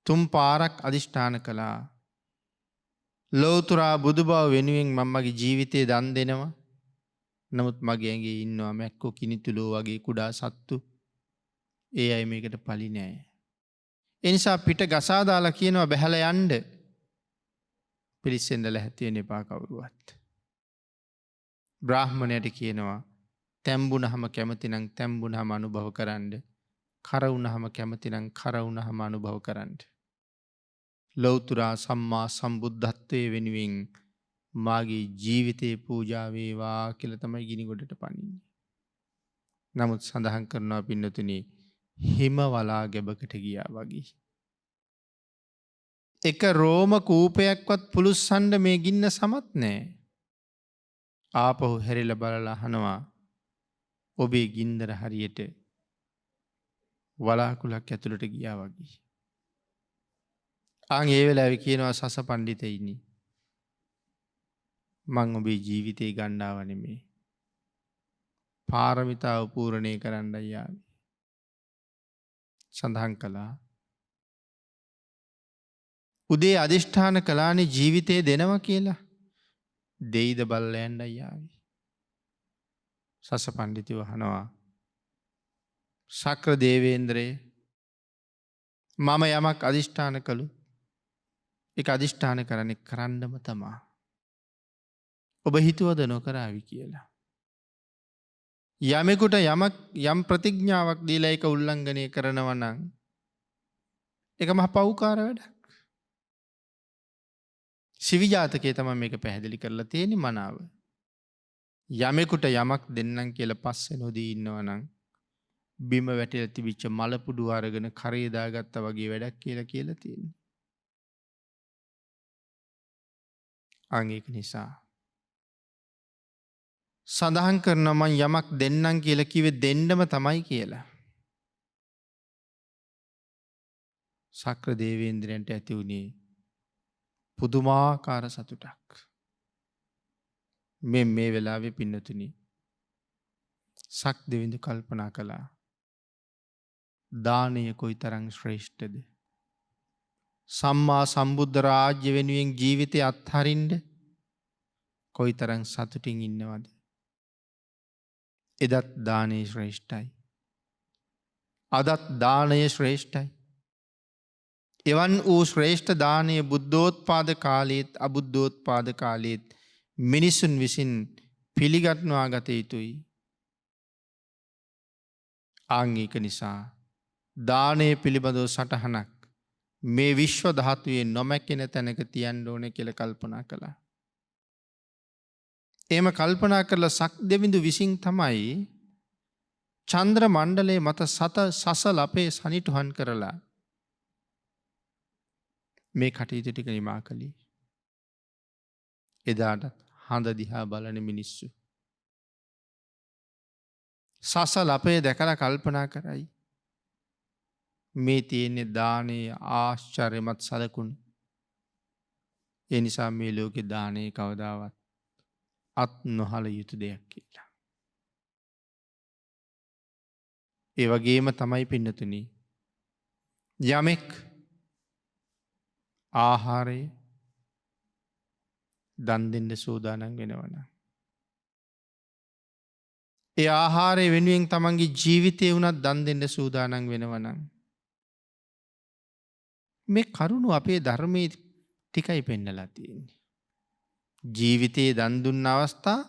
3 පාරක් අදිෂ්ඨාන කළා. ලෞතර බුදු බව වෙනුවෙන් මම මගේ ජීවිතය දන් දෙනවා. නමුත් මගේ ඇඟේ ඉන්නවා මැක්කෝ කිනිතුලෝ වගේ කුඩා සත්තු. ඒ අය මේකට පලි නෑ. ඒ නිසා පිට ගසා දාලා කියනවා බැහැලා යන්න. පිළිස්සෙන්ද ලැහැත්ති වෙන්න එපා කවුරුවත්. බ්‍රාහ්මණයට කියනවා තැඹුණහම කැමති නම් තැඹුණහම අනුභව කරන්න. කර වුණහම කැමති නම් කර වුණහම අනුභව කරන්න. ලෞතුරා සම්මා සම්බුද්ධත්වය වෙනුවෙන් මාගේ ජීවිතයේ පූජා වේවා කියලා තමයි ගිනි ගොඩට පනින්නේ. නමුත් සඳහන් කරනවා පින්නතුනි හිම වලා ගැබකට ගියා වගේ. එක රෝම කූපයක්වත් පුළුස්සන්ඩ මේ ගින්න සමත් නෑ. ආපහු හැරිල බලලා අහනවා ඔබේ ගින්දර හරියට වලාකුලක් ඇතුළට ගියා වගේ. අන් ඒ වෙලාවේ කියනවා සස පණ්ඩිතයිනි මං ඔබේ ජීවිතේ ගණ්ඩාව නෙමේ. පාරමිතාව පූරණය කරන්නයි යාවි. සඳහන් කළා උදේ අධිෂ්ඨාන කළානේ ජීවිතේ දෙනවා කියලා. දෙයිද බල්ලා යන්නයි යාවි. සස පණ්ඩිතයෝ අහනවා ශක්‍ර දේවේන්ද්‍රේ මම යමක් අධිෂ්ඨාන කළු ඒක අධිෂ්ඨාන කරන්නේ කරන්නම තමා. ඔබ හිතුවද නොකරාවි කියලා. යමෙකුට යමක් යම් ප්‍රතිඥාවක් දීලා ඒක උල්ලංඝනය කරනවා නම් ඒක මහ පව්කාර වැඩක්. සිවි ජාතකයේ තමයි මේක පැහැදිලි කරලා තියෙන්නේ මනාව. යමෙකුට යමක් දෙන්නම් කියලා පස්සේ නොදී ඉන්නවා නම් බිම වැටිලා තිබිච්ච මලපුඩු අරගෙන කරේ දාගත්තා වගේ වැඩක් කියලා තියෙනවා. අන් ඒක නිසා සඳහන් කරනවා මං යමක් දෙන්නම් කියලා කිව්වේ දෙන්නම තමයි කියලා. ශක්‍ර දේවේන්ද්‍රයන්ට ඇති වුණේ පුදුමාකාර සතුටක්. මේ වෙලාවේ පින්නතුනි සක් දෙවිඳු කල්පනා කළා දානය කොයිතරම් ශ්‍රේෂ්ඨද. සම්මා සම්බුද්ධ රාජ්‍ය වෙනුවෙන් ජීවිතය අත්හරින්න කොයිතරම් සතුටින් ඉන්නවද. එදත් දානය ශ්‍රේෂ්ඨයි. අදත් දානය ශ්‍රේෂ්ඨයි. එවන් වූ ශ්‍රේෂ්ඨ දානය බුද්ධෝත්පාද කාලයේත් අබුද්ධෝත්පාද කාලයේත් මිනිසුන් විසින් පිළිගන්වා ගත යුතුයි. ආන් ඒක නිසා දානය පිළිබඳව සටහනක් මේ විශ්ව ධාතුවේ නොමැකෙන තැනක තියන්න ඕනේ කියලා කල්පනා කළා. එහෙම කල්පනා කරලා සක් දෙවිඳු විසින් තමයි චන්ද්‍ර මණ්ඩලයේ මත සසල අපේ සනිටුහන් කරලා මේ කටයුතු ටික නිමා කළේ. එදාටත් හඳ දිහා බලන මිනිස්සු සසල අපේ දැකලා කල්පනා කරයි මේ තියෙන්නේ දානයේ ආශ්චර්යමත් සලකුණු. ඒ නිසා මේ ලෝකේ දානයේ කවදාවත් අත් නොහල යුතු දෙයක් කියලා. ඒ වගේම තමයි පින්නතුනි යමෙක් ආහාරය දන් දෙන්න සූදානම් වෙනවනම් ඒ ආහාරය වෙනුවෙන් තමන්ගේ ජීවිතය වුණත් දන් දෙන්න සූදානම් වෙනවනම් මේ කරුණු අපේ ධර්මයේ ටිකයි පෙන්නලා තියෙන්නේ. ජීවිතයේ දන් දුන්න අවස්ථා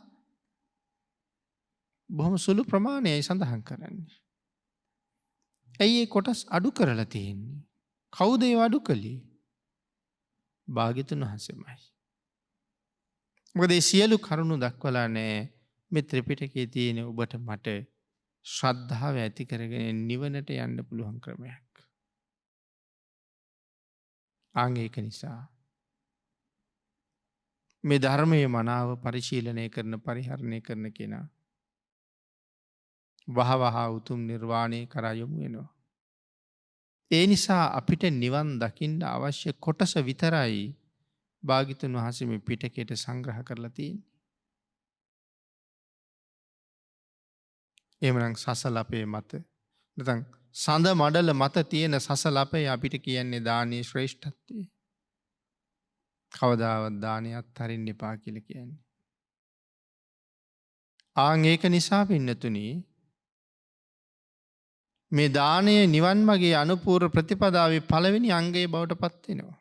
බොහොම සුළු ප්‍රමාණයයි සඳහන් කරන්නේ. ඇයි ඒ කොටස් අඩු කරලා තියෙන්නේ? කවුද ඒව අඩු කළේ? භාග්‍යතුන් වහන්සේමයි. මොකද මේ සියලු කරුණු දක්වලා නැහැ මේ ත්‍රිපිටකයේ තියෙන ඔබට මට ශ්‍රද්ධාව ඇති කරගෙන නිවනට යන්න පුළුවන් ක්‍රමයක්. ආන් ඒක නිසා මේ ධර්මයේ මනාව පරිශීලනය කරන පරිහරණය කරන කෙනා වහවහ උතුම් නිර්වාණය කරා යොමු වෙනවා. ඒ නිසා අපිට නිවන් දකින්න අවශ්‍ය කොටස විතරයි භාග්‍යතුන් වහන්සේ මේ පිටකයට සංග්‍රහ කරලා තියෙන්නේ. එහෙමනම් සසලපේ මත නැත්නම් සඳ මඩල මත තියෙන සසලපේ අපිට කියන්නේ දානීය ශ්‍රේෂ්ඨත්වය. කවදාවත් දානය අත්හරින්න එපා කියලා කියන්නේ. ආන් ඒක නිසා පින්නතුනි මේ දානය නිවන් මාගේ අනුපූර්ව ප්‍රතිපදාවේ පළවෙනි අංගය බවට පත් වෙනවා.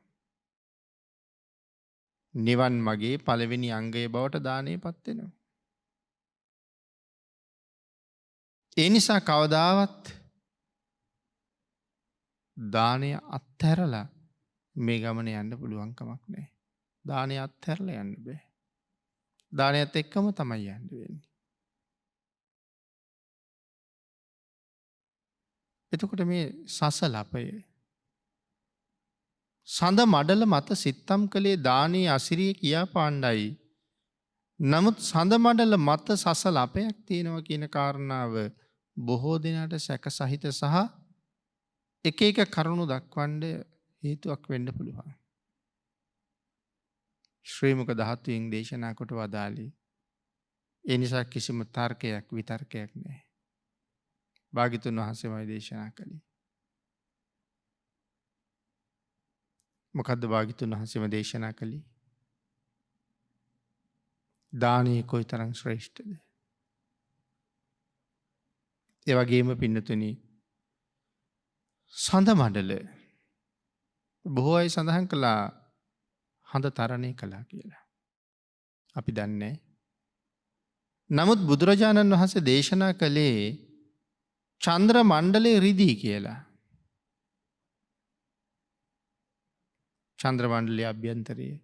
නිවන් මාගේ පළවෙනි අංගය බවට දානය පත් වෙනවා. ඒ නිසා කවදාවත් දානය අත්හැරලා මේ ගමන යන්න පුළුවන් කමක් නැහැ. දානය අත්හැරලා යන්න බෑ. දානයත් එක්කම තමයි යන්න වෙන්නේ. එතකොට මේ සසලපය සඳ මඩල මත සිත්තම් කළේ දානී අසිරිය කියා පාණ්ඩයි. නමුත් සඳ මඩල මත සසල අපයක් තියෙනවා කියන කාරණාව බොහෝ දෙනාට සැක සහිත සහ එක එක කරුණු දක්වන්ඩ හේතුවක් වෙන්න පුළුවන්. ශ්‍රීමක ධාතුවෙන් දේශනා කොට වදාළේ. ඒ නිසා කිසිම තර්කයක් විතර්කයක් නැහැ. භාග්‍යතුන් වහන්සේමයි දේශනා කළේ. මොකද්ද භාග්‍යතුන් වහන්සේම දේශනා කළේ? දානීය කොයිතරම් ශ්‍රේෂ්ඨද? ඒ වගේම පින්නතුනි සඳ මඩල බොහෝ අය සඳහන් කළා හඳ තරණය කළා කියලා. අපි දන්නේ. නමුත් බුදුරජාණන් වහන්සේ දේශනා කළේ චන්ද්‍ර මණ්ඩලයේ රිදී කියලා. චන්ද්‍ර මණ්ඩලයේ අභ්‍යන්තරයේ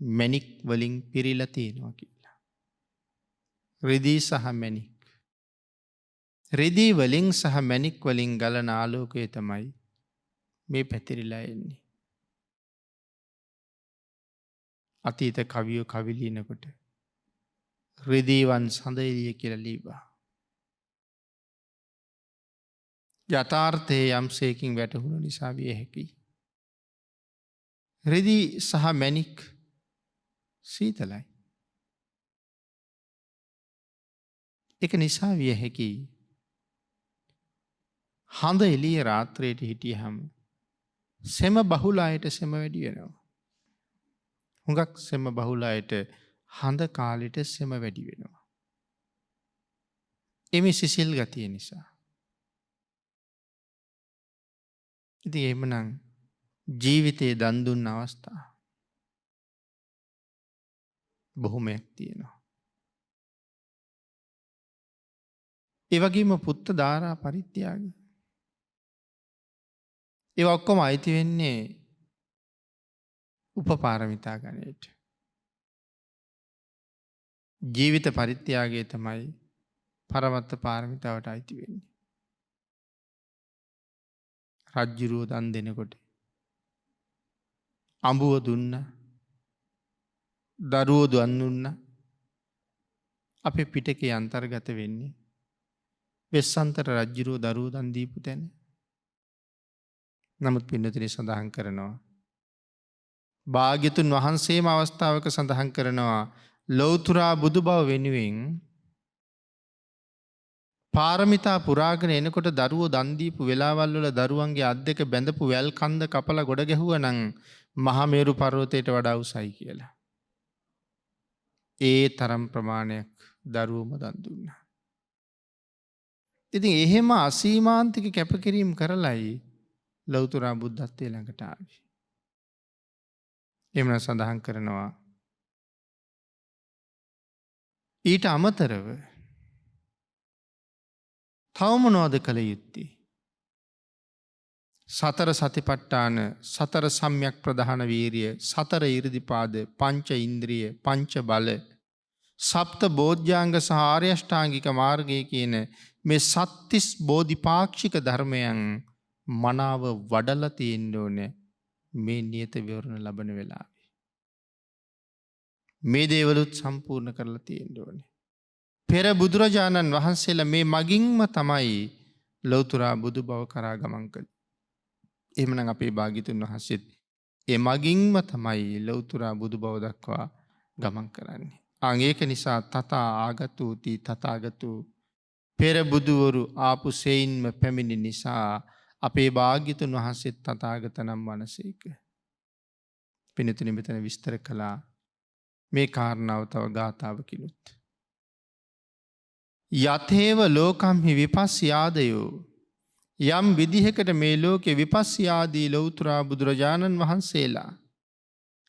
මැණික් වලින් පිරීලා තියෙනවා කියලා. රිදී සහ මැණික්. රිදී වලින් සහ මැණික් වලින් ගලන ආලෝකය තමයි මේ පැතිරිලා එන්නේ. අතීත කවියෝ කවි ලියනකොට රිදීවන් සඳ එළිය කියලා ලියවා. යථාර්ථයේ යම්සේකින් වැටහුණු නිසා විය හැකියි. රිදී සහ මැණික් සීතලයි. ඒක නිසා විය හැකියි. හඳ එළිය රාත්‍රියට හිටියහම සෙම බහුල අයට සෙම වැඩි වෙනවා. හුඟක් සෙම බහුල අයට හඳ කාලෙට සෙම වැඩි වෙනවා. එමේ සිසිල් ගතිය නිසා. ඉතින් එහෙමනම් ජීවිතයේ දන් දුන්න අවස්ථා බොහොමයක් තියෙනවා. ඒ වගේම පුත්ත ධාරා පරිත්‍යාග. ඒවා ඔක්කොම අයිති වෙන්නේ උපපාරමිතා ගණයට. ජීවිත පරිත්‍යාගය තමයි පරමත්ත පාරමිතාවට අයිති වෙන්නේ. රජ්ජුරුවෝ දන් දෙනකොට අඹුව දුන්න, දරුවෝ දන් දුන්න. අපේ පිටකේ අන්තර්ගත වෙන්නේ වෙස්සන්තර රජ්ජුරුවෝ දරුවෝ දන් දීපු තැන. නමුත් පින්නතුනි සඳහන් කරනවා භාග්‍යතුන් වහන්සේම අවස්ථාවක සඳහන් කරනවා ලෞතුරා බුදු බව වෙනුවෙන් පාරමිතා පුරාගෙන එනකොට දරුවෝ දන් දීපු වෙලාවල් වල දරුවන්ගේ අත් දෙක බැඳපු වැල් කන්ද කපලා ගොඩ ගැහුවා නම් මහා මේරු පර්වතයට වඩා උසයි කියලා. ඒ තරම් ප්‍රමාණයක් දරුවෝම දන් දුන්නා. ඉතින් එහෙම අසීමාන්තික කැපකිරීම කරලයි ලෞතුරා බුද්ධත්වයේ ළඟට ආවේ. එමන සඳහන් කරනවා ඊට අමතරව තව මොනවද කළ යුත්තේ? සතර සතිපට්ඨාන, සතර සම්‍යක් ප්‍රධාන වීරිය, සතර ඉරිදිපාද, පංච ඉන්ද්‍රිය, පංච බල, සප්ත බෝධ්‍යාංග සහ ආර්ය අෂ්ටාංගික මාර්ගය කියන මේ සත්තිස් බෝධිපාක්ෂික ධර්මයන් මනාව වඩලා තියෙන්න ඕනේ මේ නියත විවරණ ලබන වෙලාවේ. මේ දේවලුත් සම්පූර්ණ කරලා තියෙන්න ඕනේ. පෙර බුදුරජාණන් වහන්සේලා මේ මගින්ම තමයි ලෞතුරා බුදු බව කරා ගමන් කළේ. එහෙමනම් අපේ භාග්‍යතුන් වහන්සේත් ඒ මගින්ම තමයි ලෞතුරා බුදු බව දක්වා ගමන් කරන්නේ. ඒක නිසා තථා ආගතෝති තථාගතෝ පෙර බුදුවරු ආපු සෙයින්ම පැමිණි නිසා අපේ භාග්‍යතුන් වහන්සේත් තථාගත නම් වනසේක. පින්තුනි මෙතන විස්තර කළා මේ කාරණාව තව ගාථාවකිනුත්. යතේව ලෝකම්හි විපස්සයාදයෝ යම් විදිහකට මේ ලෝකේ විපස්සයාදී ලෞතුරා බුදුරජාණන් වහන්සේලා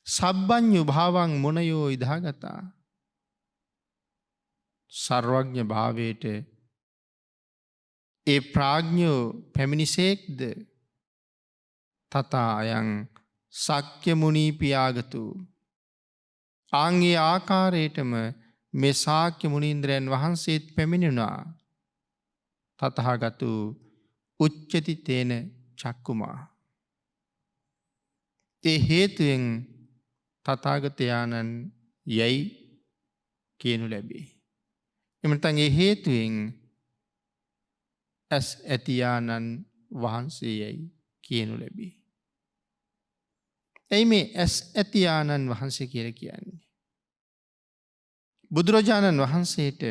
සබ්බඤ්ඤු භාවං මොනයෝ ඉදාගතා සර්වඥ භාවයට ඒ ප්‍රඥෝ පැමිණිසේක්ද තථා අයං සක්්‍ය මුණී පියාගතු. ආංගේ ආකාරයටම මේ ශාක්‍ය මුණීන්ද්‍රයන් වහන්සේත් පැමිණුණා. තතහාගතු උච්චති තේන චක්කුමා. ඒ හේතුවෙන් තථාගතයාණන් යැයි කියනු ලැබේ. එමතන් ඒ හේතුවෙන් ඇස් ඇතියාණන් වහන්සේ යැයි කියනු ලැබේ. ඇයි මේ ඇස් ඇතියාණන් වහන්සේ කියල කියන්නේ. බුදුරජාණන් වහන්සේට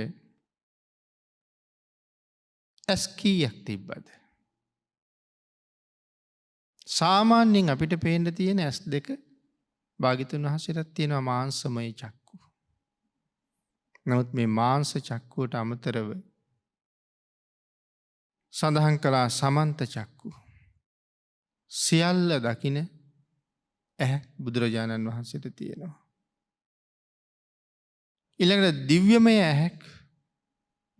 ඇස් කීයක් තිබ්බද. සාමාන්‍යයෙන් අපිට පේන්න තියෙන ඇස් දෙක භාග්‍යවතුන් වහන්සේටත් තියෙනවා මාංශමය චක්කු. නමුත් මේ මාංශ චක්කුවට අමතරව සඳහන් කළා සමන්ත චක්කු. සියල්ල දකින ඇහැ බුදුරජාණන් වහන්සේට තියෙනවා. ඊළඟට දිව්‍යමය ඇහැක්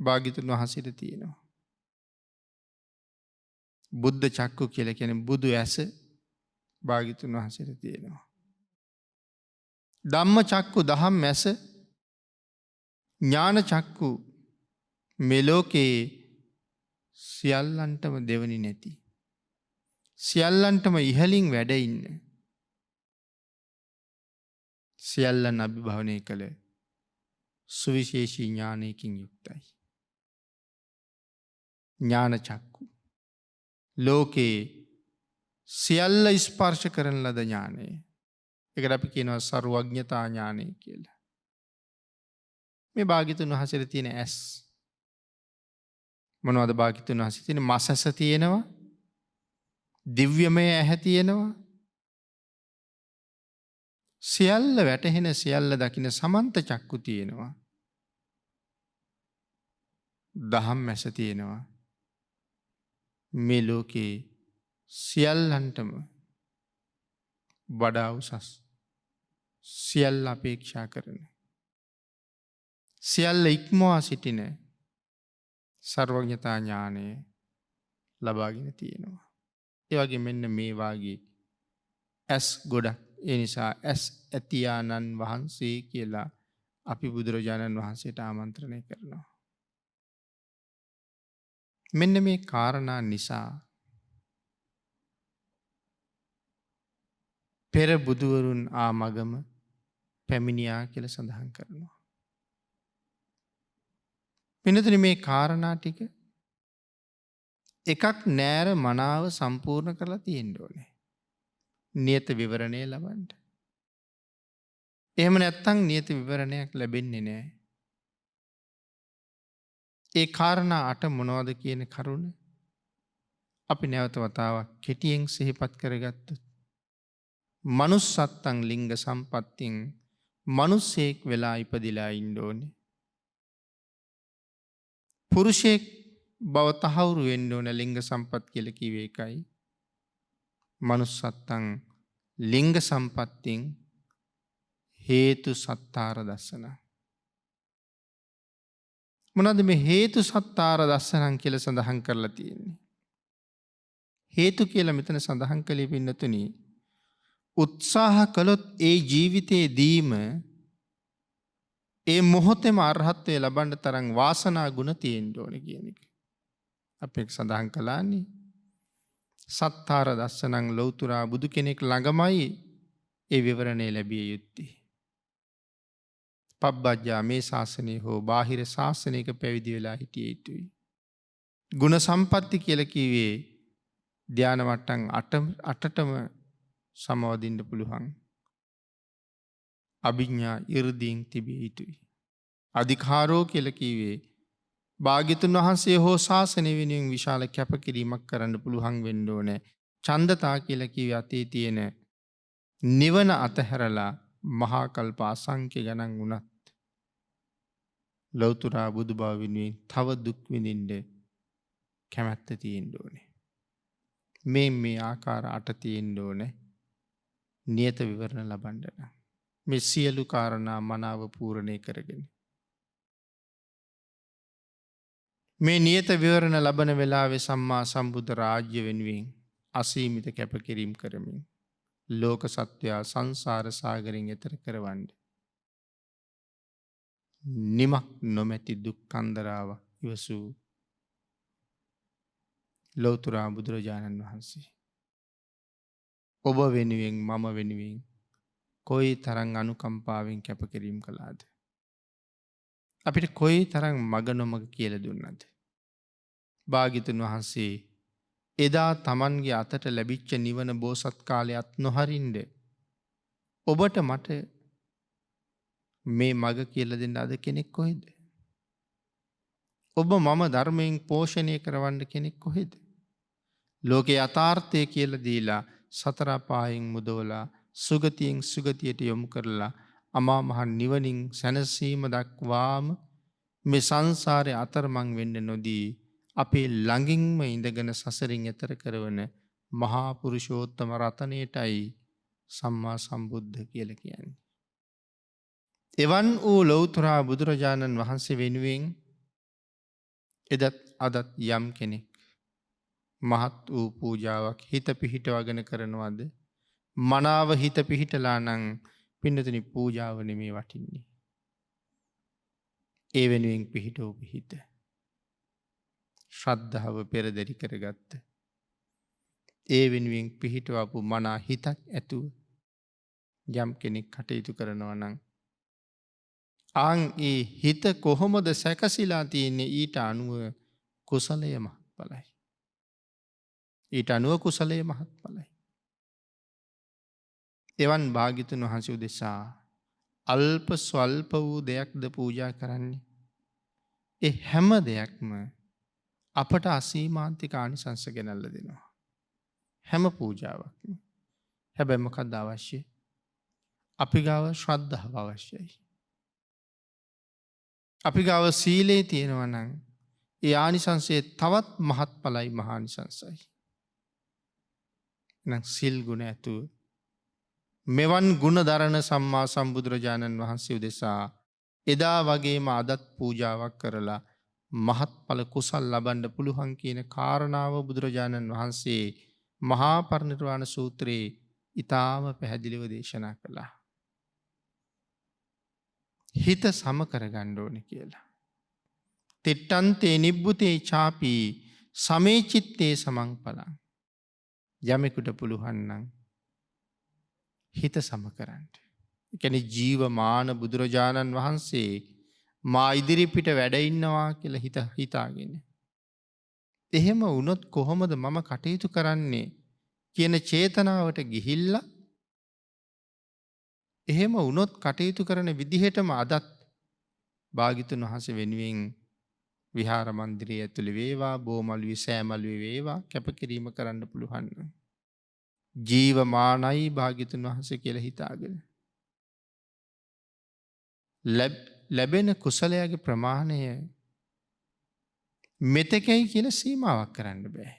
භාග්‍යවතුන් වහන්සේට තියෙනවා. බුද්ධ චක්කු කියලා කියන්නේ බුදු ඇස භාග්‍යවතුන් වහන්සේට තියෙනවා. ධම්ම චක්කු දහම් ඇස ඥාන චක්කු මේ ලෝකේ සියල්ලන්ටම දෙවනි නැති. සියල්ලන්ටම ඉහලින් වැඩ ඉන්න. සියල්ලන් අභිභවනය කළ සුවිශේෂී ඥානයකින් යුක්තයි. ඥාන චක්කු ලෝකේ සියල්ල ස්පර්ශ කරන ලද ඥානය. එකට අපි කියනවා සර්වඥතා ඥානය කියලා. මේ භාග්‍යවතුන් වහන්සේට තියෙන ඇස් මොනවද භාග්‍යවතුන් වහන්සේ තියෙන මසස තියෙනවා. දිව්‍යමය ඇහැ තියෙනවා. සියල්ල වැටහෙන සියල්ල දකින සමන්ත චක්කු තියෙනවා. දහම් ඇස තියෙනවා. මේ ලෝකේ සියල්ලන්ටම වඩා උසස් සියල්ල අපේක්ෂා කරන සියල්ල ඉක්මවා සිටින සර්වඥතා ඥානය ලබාගෙන තියෙනවා. ඒ වගේ මෙන්න මේ වාගේ ඇස් ගොඩක්. ඒ නිසා ඇස් ඇතියාණන් වහන්සේ කියලා අපි බුදුරජාණන් වහන්සේට ආමන්ත්‍රණය කරනවා. මෙන්න මේ කාරණා නිසා පෙර බුදුවරුන් ආමගම පැමිණියා කියලා සඳහන් කරනවා. පින්නතුනි මේ කාරණා ටික එකක් නෑර මනාව සම්පූර්ණ කරලා තියෙන්න ඕනේ. නියත විවරණය ලබන්න. එහෙම නැත්තම් නියත විවරණයක් ලැබෙන්නේ නෑ. ඒ කාරණා 8 මොනවද කියන කරුණ අපි නැවත වතාවක් කෙටියෙන් සිහිපත් කරගත්තොත් මනුස්සත්තං ලිංග සම්පත්තියෙන් මනුස්සයෙක් වෙලා ඉපදිලා ඉන්න ඕනේ. පුරුෂයෙක් බව තහවුරු වෙන්න ඕන ලිංග සම්පත් කියලා කිව්වේ ඒකයි. මනුස්සත්තං ලිංග සම්පත්තියෙන් හේතු සත්තාර දස්සන. මොනවද මේ හේතු සත්තාර දස්සනං කියලා සඳහන් කරලා තියෙන්නේ? හේතු කියලා මෙතන සඳහන් කළේ පින්නතුනි උත්සාහ කළොත් ඒ ජීවිතයේදීම ඒ මොහොතේම අරහත්ත්වය ලබන්න තරම් වාසනා ගුණ තියෙන්න ඕනේ කියන එක. අපි සඳහන් කළානේ සත්තාර දස්සනං ලෞතුරා බුදු කෙනෙක් ළඟමයි ඒ විවරණය ලැබිය යුත්තේ. පබ්බජ්ජා මේ ශාසනය හෝ බාහිර ශාසනයක පැවිදි වෙලා හිටිය යුතුයි. ගුණ සම්පatti කියලා කිව්වේ ධාන මට්ටම් 8ටම සමවදින්න පුළුවන්. අභිඥා 이르දීන් තිබිය යුතුයි. අධිකාරෝ කියලා කිව්වේ භාග්‍යතුන් වහන්සේ හෝ ශාසනය වෙනුවෙන් විශාල කැපකිරීමක් කරන්න පුළුවන් වෙන්න ඕනේ. ඡන්දතා කියලා කිව්වේ අතේ තියෙන නිවන අතහැරලා මහා කල්ප අසංඛ්‍ය ගණන් වුණත් ලෞතර බුදු බව වෙනුවෙන් තව දුක් විඳින්න කැමැත්ත තියෙන්න ඕනේ. මේ ආකාර 8 තියෙන්න ඕනේ. නියත විවරණ ලබන්න. මේ සියලු කාරණා මනාව පූර්ණේ කරගෙන මේ නියත විවරණ ලබන වෙලාවේ සම්මා සම්බුද්ධ රාජ්‍ය වෙනුවෙන් අසීමිත කැපකිරීම කරමින් ලෝක සත්වයා සංසාර සාගරෙන් එතර කරවන්න. නිමක් නොමැති දුක්ඛන්දරාව ඉවසූ ලෞතුරා බුදුරජාණන් වහන්සේ. ඔබ වෙනුවෙන් මම වෙනුවෙන් කොයි තරං අනුකම්පාවෙන් කැපකිරීම් කළාද. අපිට කොයි තරං මග නොමග කියල දුන්නද. භාගිතුන් වහන්සේ එදා තමන්ගේ අතට ලැබිච්ච නිවන බෝසත් කාලයත් නොහරින්ඩ ඔබට මට මේ මග කියල දෙන්න අද කෙනෙක් කොහෙද. ඔබ මම ධර්මයෙන් පෝෂණය කරවන්න කෙනෙක් කොහෙද. ලෝකෙ අතාර්ථය කියල දීලා සතරපායෙන් මුදවලා සුගතියෙන් සුගතියට යොමු කරලා අමා මහන් නිවනින් සැනසීම දක්වාම මේ සංසාරය අතරමං වෙන්න නොදී අපේ ළඟින්ම ඉඳගෙන සසරින් එතර කරවන මහා පුරුෂෝත්තම රතනයටයි සම්මා සම්බුද්ධ කියල කියන්නේ. එවන් වූ ලෞතුරා බුදුරජාණන් වහන්සේ වෙනුවෙන් එදත් අදත් යම් කෙනෙක් මහත් වූ පූජාවක් හිත පිහිටවගෙන කරනවද මනාව හිත පිහිටලා නං පින්නතුනි පූජාවන මේ වටින්නේ. ඒ වෙනුවෙන් පිහිටෝ පිහිට. ශ්‍රද්ධාව පෙරදැරි කරගත්ත. ඒ වෙනුවෙන් පිහිටවපු මනා හිතක් ඇතුව යම් කෙනෙක් කටයුතු කරනවා නං. ආං ඒ හිත කොහොමද සැකසිලා තියෙන්නේ ඊට අනුව කුසලය මහත් පලයි. ඊට අනුව කුසලය මහත් පලයි. එවන් භාගිතුන් වහන්සේ උදෙසා අල්ප ස්වල්ප වූ දෙයක්ද පූජා කරන්නේ. ඒ හැම දෙයක්ම අපට අසීමාන්තික ආනිසංස ගෙනල්ල දෙනවා. හැම පූජාවක්ම. හැබැයි මොකක්ද අවශ්‍යයි? අපි ගාව ශ්‍රද්ධාව අවශ්‍යයි. අපි ගාව සීලේ තියෙනවා නම් ඒ ආනිසංසයේ තවත් මහත් පලයි මහානිසංසයි. එනම් සිල් ගුණ ඇතුව මෙවන් ගුණ දරණ සම්මා සම්බුදුරජාණන් වහන්සේ උදෙසා එදා වගේම අදත් පූජාවක් කරලා මහත් පල කුසල් ලබන්ඩ පුළුවන් කියන කාරණාව බුදුරජාණන් වහන්සේ මහා පරිනිර්වාණ සූත්‍රයේ ඉතාම පැහැදිලිව දේශනා කළා. හිත සම කරගන්න ඕනේ කියලා. තිට්ඨන්තේ නිබ්බුතේ චාපි සමේ චිත්තේ සමං පලං. යමෙකුට පුළුවන් නම් හිත සම කරන්න. ඒ කියන්නේ ජීවමාන බුදුරජාණන් වහන්සේ මා ඉදිරිපිට වැඩ ඉන්නවා කියලා හිතාගෙන. එහෙම වුණොත් කොහොමද මම කටයුතු කරන්නේ කියන චේතනාවට ගිහිල්ලා එහෙම වුණොත් කටයුතු කරන විදිහටම අදත් භාග්‍යතුන් වහන්සේ වෙනුවෙන් විහාර මන්දිරය ඇතුළේ වේවා බෝමළුවේ සෑමළුවේ වේවා කැපකිරීම කරන්න පුළුවන්. ජීවමානයි භාග්‍යතුන් වහන්සේ කියලා හිතාගෙන ලැබෙන කුසලයාගේ ප්‍රමාණය මෙතෙකයි කියලා සීමාවක් කරන්න බෑ.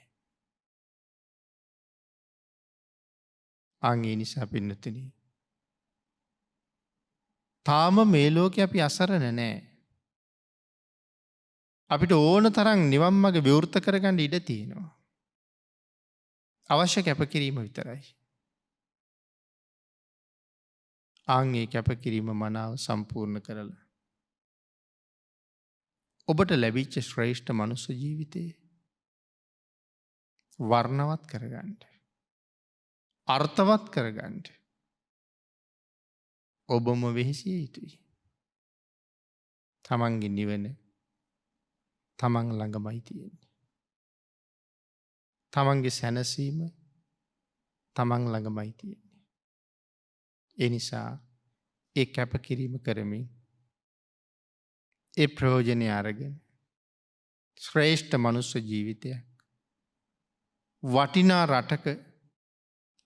අන් ඒ නිසා පින්නතුනි තාම මේ ලෝකේ අපි අසරණ නෑ. අපිට ඕන තරම් නිවන් මඟ විවෘත කරගන්න ඉඩ තියෙනවා. අවශ්‍ය කැපකිරීම විතරයි. ආන් ඒ කැපකිරීම මනාව සම්පූර්ණ කරලා ඔබට ලැබිච්ච ශ්‍රේෂ්ඨ මනුස්ස ජීවිතේ වර්ණවත් කරගන්න. අර්ථවත් කරගන්න. ඔබම වෙහෙසිය යුතුයි. තමන්ගේ නිවන තමන් ළඟමයි තියෙන්නේ. තමන්ගේ සැනසීම තමන් ළඟමයි තියෙන්නේ. ඒ නිසා ඒ කැපකිරීම කරමින් ඒ ප්‍රයෝජනය අරගෙන ශ්‍රේෂ්ඨ මනුස්ස ජීවිතයක් වටිනා රටක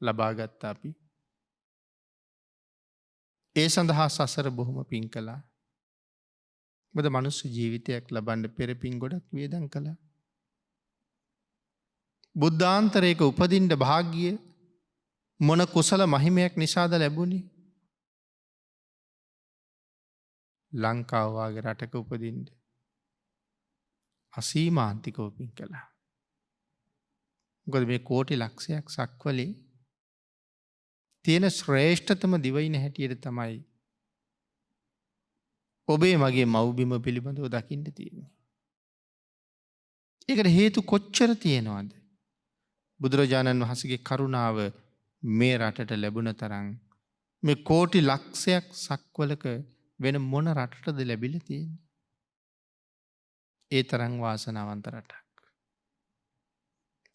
ලබාගත් අපි ඒ සඳහා සසර බොහොම පින් කළා. මොකද මනුස්ස ජීවිතයක් ලබන්න පෙර පින් ගොඩක් වේදම් කළා. බුද්ධාන්තරයක උපදින්න භාග්‍ය මොන කුසල මහිමයක් නිසාද ලැබුණේ? ලංකාව වගේ රටක උපදින්න අසීමාන්තිකව පින් කළා. මොකද මේ කෝටි ලක්ෂයක් සක්වලේ තියෙන ශ්‍රේෂ්ඨතම දිවයින හැටියට තමයි ඔබේ මගේ මව්බිම පිළිබඳව දකින්න තියෙන්නේ. ඒකට හේතු කොච්චර තියෙනවද? බුදුරජාණන් වහන්සේගේ කරුණාව මේ රටට ලැබුණ තරම් මේ කෝටි ලක්ෂයක් සක්වලක වෙන මොන රටටද ලැබිලා තියෙන්නේ? ඒ තරම් වාසනාවන්ත රටක්.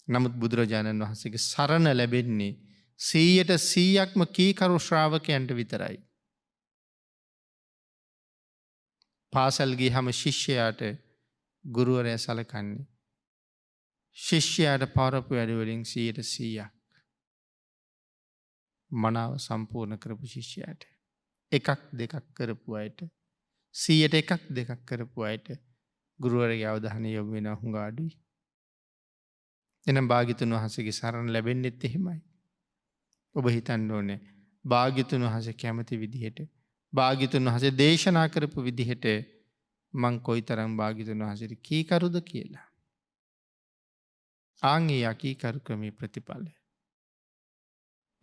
නමුත් බුදුරජාණන් වහන්සේගේ සරණ ලැබෙන්නේ 100%ක්ම කීකරු ශ්‍රාවකයන්ට විතරයි. පාසල් ගියහම ශිෂ්‍යයාට ගුරුවරයා සලකන්නේ ශිෂ්‍යයාට පවරපු වැඩ වලින් 100%ක් මනාව සම්පූර්ණ කරපු ශිෂ්‍යයාට. එකක් දෙකක් කරපු අයට 100ට එකක් දෙකක් කරපු අයට ගුරුවරගේ අවධානය යොමු වෙනවා හුඟ අඩුයි. එනම් භාග්‍යතුන් වහන්සේගේ සරණ ලැබෙන්නෙත් එහෙමයි. ඔබ හිතන්න ඕනේ භාග්‍යතුන් වහන්සේ කැමති විදිහට භාග්‍යතුන් වහන්සේ දේශනා කරපු විදිහට මං කොයිතරම් භාග්‍යතුන් වහන්සේට කීකරුද කියලා. ආන්ගේ අකීකරු ක්‍රමේ ප්‍රතිඵල.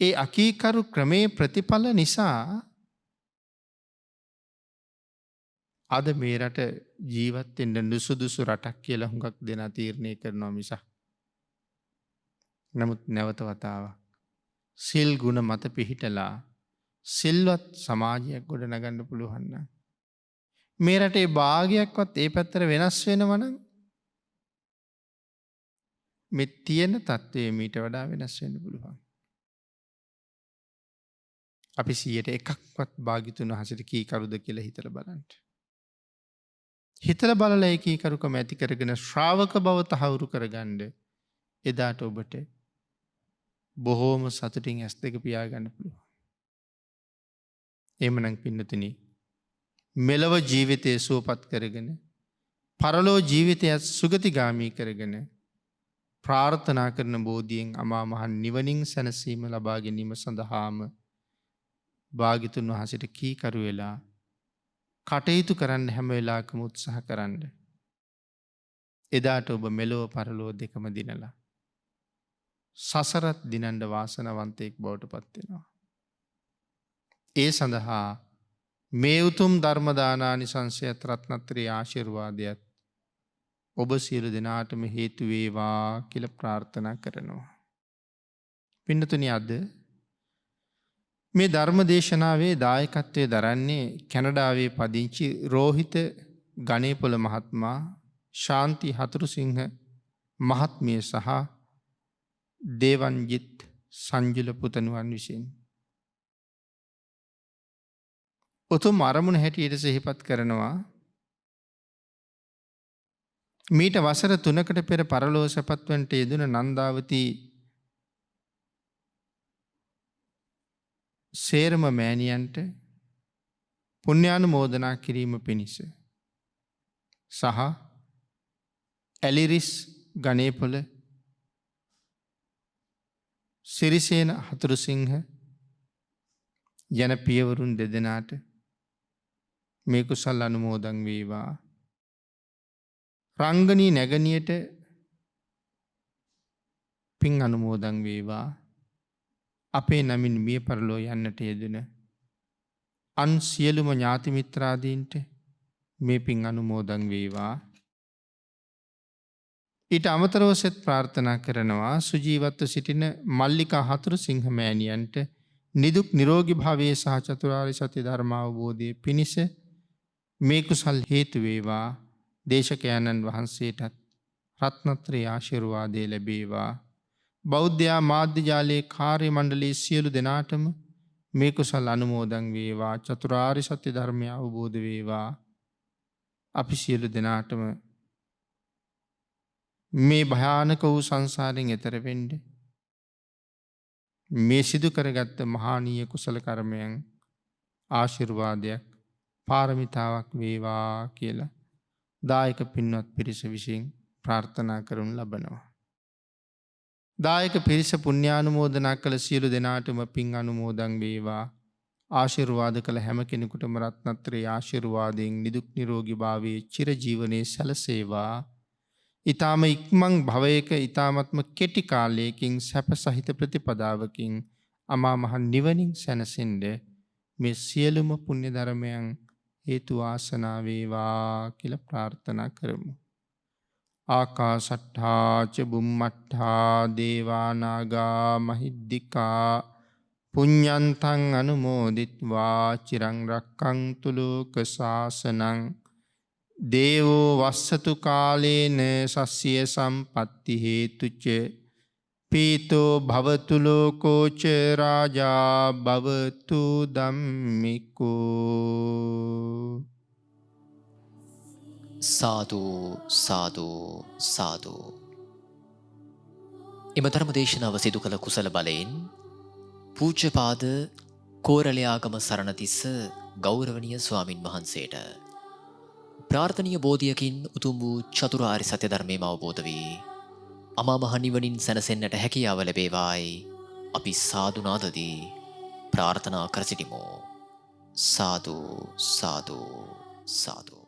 ඒ අකීකරු ක්‍රමේ ප්‍රතිඵල නිසා අද මේ රට ජීවත් වෙන්න නුසුදුසු රටක් කියලා හුඟක් දෙනා තීරණය කරනවා මිසක්. නමුත් නැවත වතාවක් සිල් ගුණ මත පිහිටලා සිල්වත් සමාජයක් ගොඩනගන්න පුළුවන් නම් මේ රටේ භාගයක්වත් ඒ පැත්තට වෙනස් වෙනවනම් මේ තියෙන තත්ත්වයේ මීට වඩා වෙනස් වෙන්න පුළුවන්. අපි 100ට එකක්වත් භාග්‍යතුන් වහන්සේට කීකරුද කියලා හිතලා බලන්න. හිතලා බලලා ඒ කීකරුකම ඇති කරගෙන ශ්‍රාවක බව තහවුරු කරගන්න එදාට ඔබට බොහෝම සතුටින් ඇස් දෙක පියාගන්න පුළුවන්. එහෙමනම් පින්නතුනි මෙලව ජීවිතය සුවපත් කරගෙන පරලෝ ජීවිතය සුගතිගාමී කරගෙන ප්‍රාර්ථනා කරන බෝධියෙන් අමා මහ නිවනින් සැනසීම ලබා ගැනීම සඳහාම භාග්‍යතුන් වහන්සේට කීකරු වෙලා කටයුතු කරන්න හැම වෙලාවකම උත්සාහ කරන්න. එදාට ඔබ මෙලොව පරලෝ දෙකම දිනලා සසරත් දිනන්න වාසනාවන්තයෙක් බවට පත් වෙනවා. ඒ සඳහා මේ උතුම් ධර්ම දානානිසංසයත් රත්නත්‍රයේ ආශිර්වාදයත් ඔබ සියලු දෙනාටම හේතු වේවා කියලා ප්‍රාර්ථනා කරනවා. පින්නතුනි අද මේ ධර්ම දේශනාවේ දායකත්වයේ දරන්නේ කැනඩාවේ පදිංචි රෝහිත ගණේපොළ මහත්මයා, ශාන්ති හතුරුසිංහ මහත්මිය සහ දේවන්ජිත් සංජුල පුතණුවන් විසින් උතුම් අරමුණ හැටියට සිහිපත් කරනවා. මීට වසර 3කට පෙර පරලෝක සැපත් වන්ට යෙදුන නන්දාවති සේරම මෑණියන්ට පුණ්‍යානුමෝදනා කිරීම පිණිස සහ ඇලිරිස් ගණේපොළ සිරිසේන හතුරුසිංහ යන පියවරුන් දෙදෙනාට මේ කුසල් අනුමෝදන් වේවා. රංගනී නැගණියට පින් අනුමෝදන් වේවා. අපේ නමින් මිය පරලෝ යන්නට යෙදෙන අන් සියලුම ඥාති මිත්‍රාදීන්ට මේ පින් අනුමෝදන් වේවා. ඊට අමතරව සෙත් ප්‍රාර්ථනා කරනවා සුජීවත්ව සිටින මල්ලිකා හතුරුසිංහ මෑණියන්ට නිදුක් නිරෝගී භාවයේ සහ චතුරාර්ය සත්‍ය ධර්ම අවබෝධයේ පිණිස මේ කුසල් හේතු වේවා. දේශකයන්න් වහන්සේටත් රත්නත්‍රයේ ආශිර්වාදය ලැබේවා. බෞද්ධ මාධ්‍ය ජාලයේ කාර්ය මණ්ඩලයේ සියලු දෙනාටම මේ කුසල් අනුමෝදන් වේවා. චතුරාර්ය සත්‍ය ධර්මය අවබෝධ වේවා. අපි සියලු දෙනාටම මේ භයානක වූ සංසාරයෙන් එතර වෙන්න මේ සිදු කරගත්ත මහානීය කුසල කර්මයන් ආශිර්වාදයක් පාරමිතාවක් වේවා කියලා දායක පින්වත් පිරිස විසින් ප්‍රාර්ථනා කරනු ලබනවා. දායක පිරිස පුණ්‍යානුමෝදනා කළ සියලු දෙනාටම පින් අනුමෝදන් වේවා. ආශිර්වාද කළ හැම කෙනෙකුටම රත්නත්‍රයේ ආශිර්වාදයෙන් නිදුක් නිරෝගී භාවයේ චිරජීවනයේ සැලසේවා. ඊ타ම ඉක්මන් භවයක ඊ타මත්ම කෙටි කාලයකින් සැප සහිත ප්‍රතිපදාවකින් අමා මහ නිවනින් සැනසෙන්ඩ මේ සියලුම පුුණ්‍ය ධර්මයන් හේතු වාසනා වේවා කියලා ප්‍රාර්ථනා කරමු. ආකාසට්ඨා ච බුම්මට්ඨා දේවානාගා මහිද්దికා පුඤ්ඤන්තං අනුමෝදිත්වා චිරං රක්ඛන්තු ලෝක ශාසනං දේවෝ වස්සතු කාලේන සස්්‍ය සම්පත්ති හේතුච පීතෝ භවතු ලෝකෝ ච රාජා භවතු ධම්මිකෝ. සාදු සාදු සාදු. එම ධර්ම දේශනාව සිදු කළ කුසල බලයෙන් පූජ්‍යපාද කෝරළයාගම සරණතිස්ස ගෞරවනීය ස්වාමින් වහන්සේට ප්‍රාර්ථනීය බෝධියකින් උතුම් වූ චතුරාර්ය සත්‍ය ධර්මයම අවබෝධ වී අමා මහ නිවනින් සැනසෙන්නට හැකියාව ලැබේවායි අපි සාදු නාදදී ප්‍රාර්ථනා කර සිටිමු. සාදු සාදු සාදු.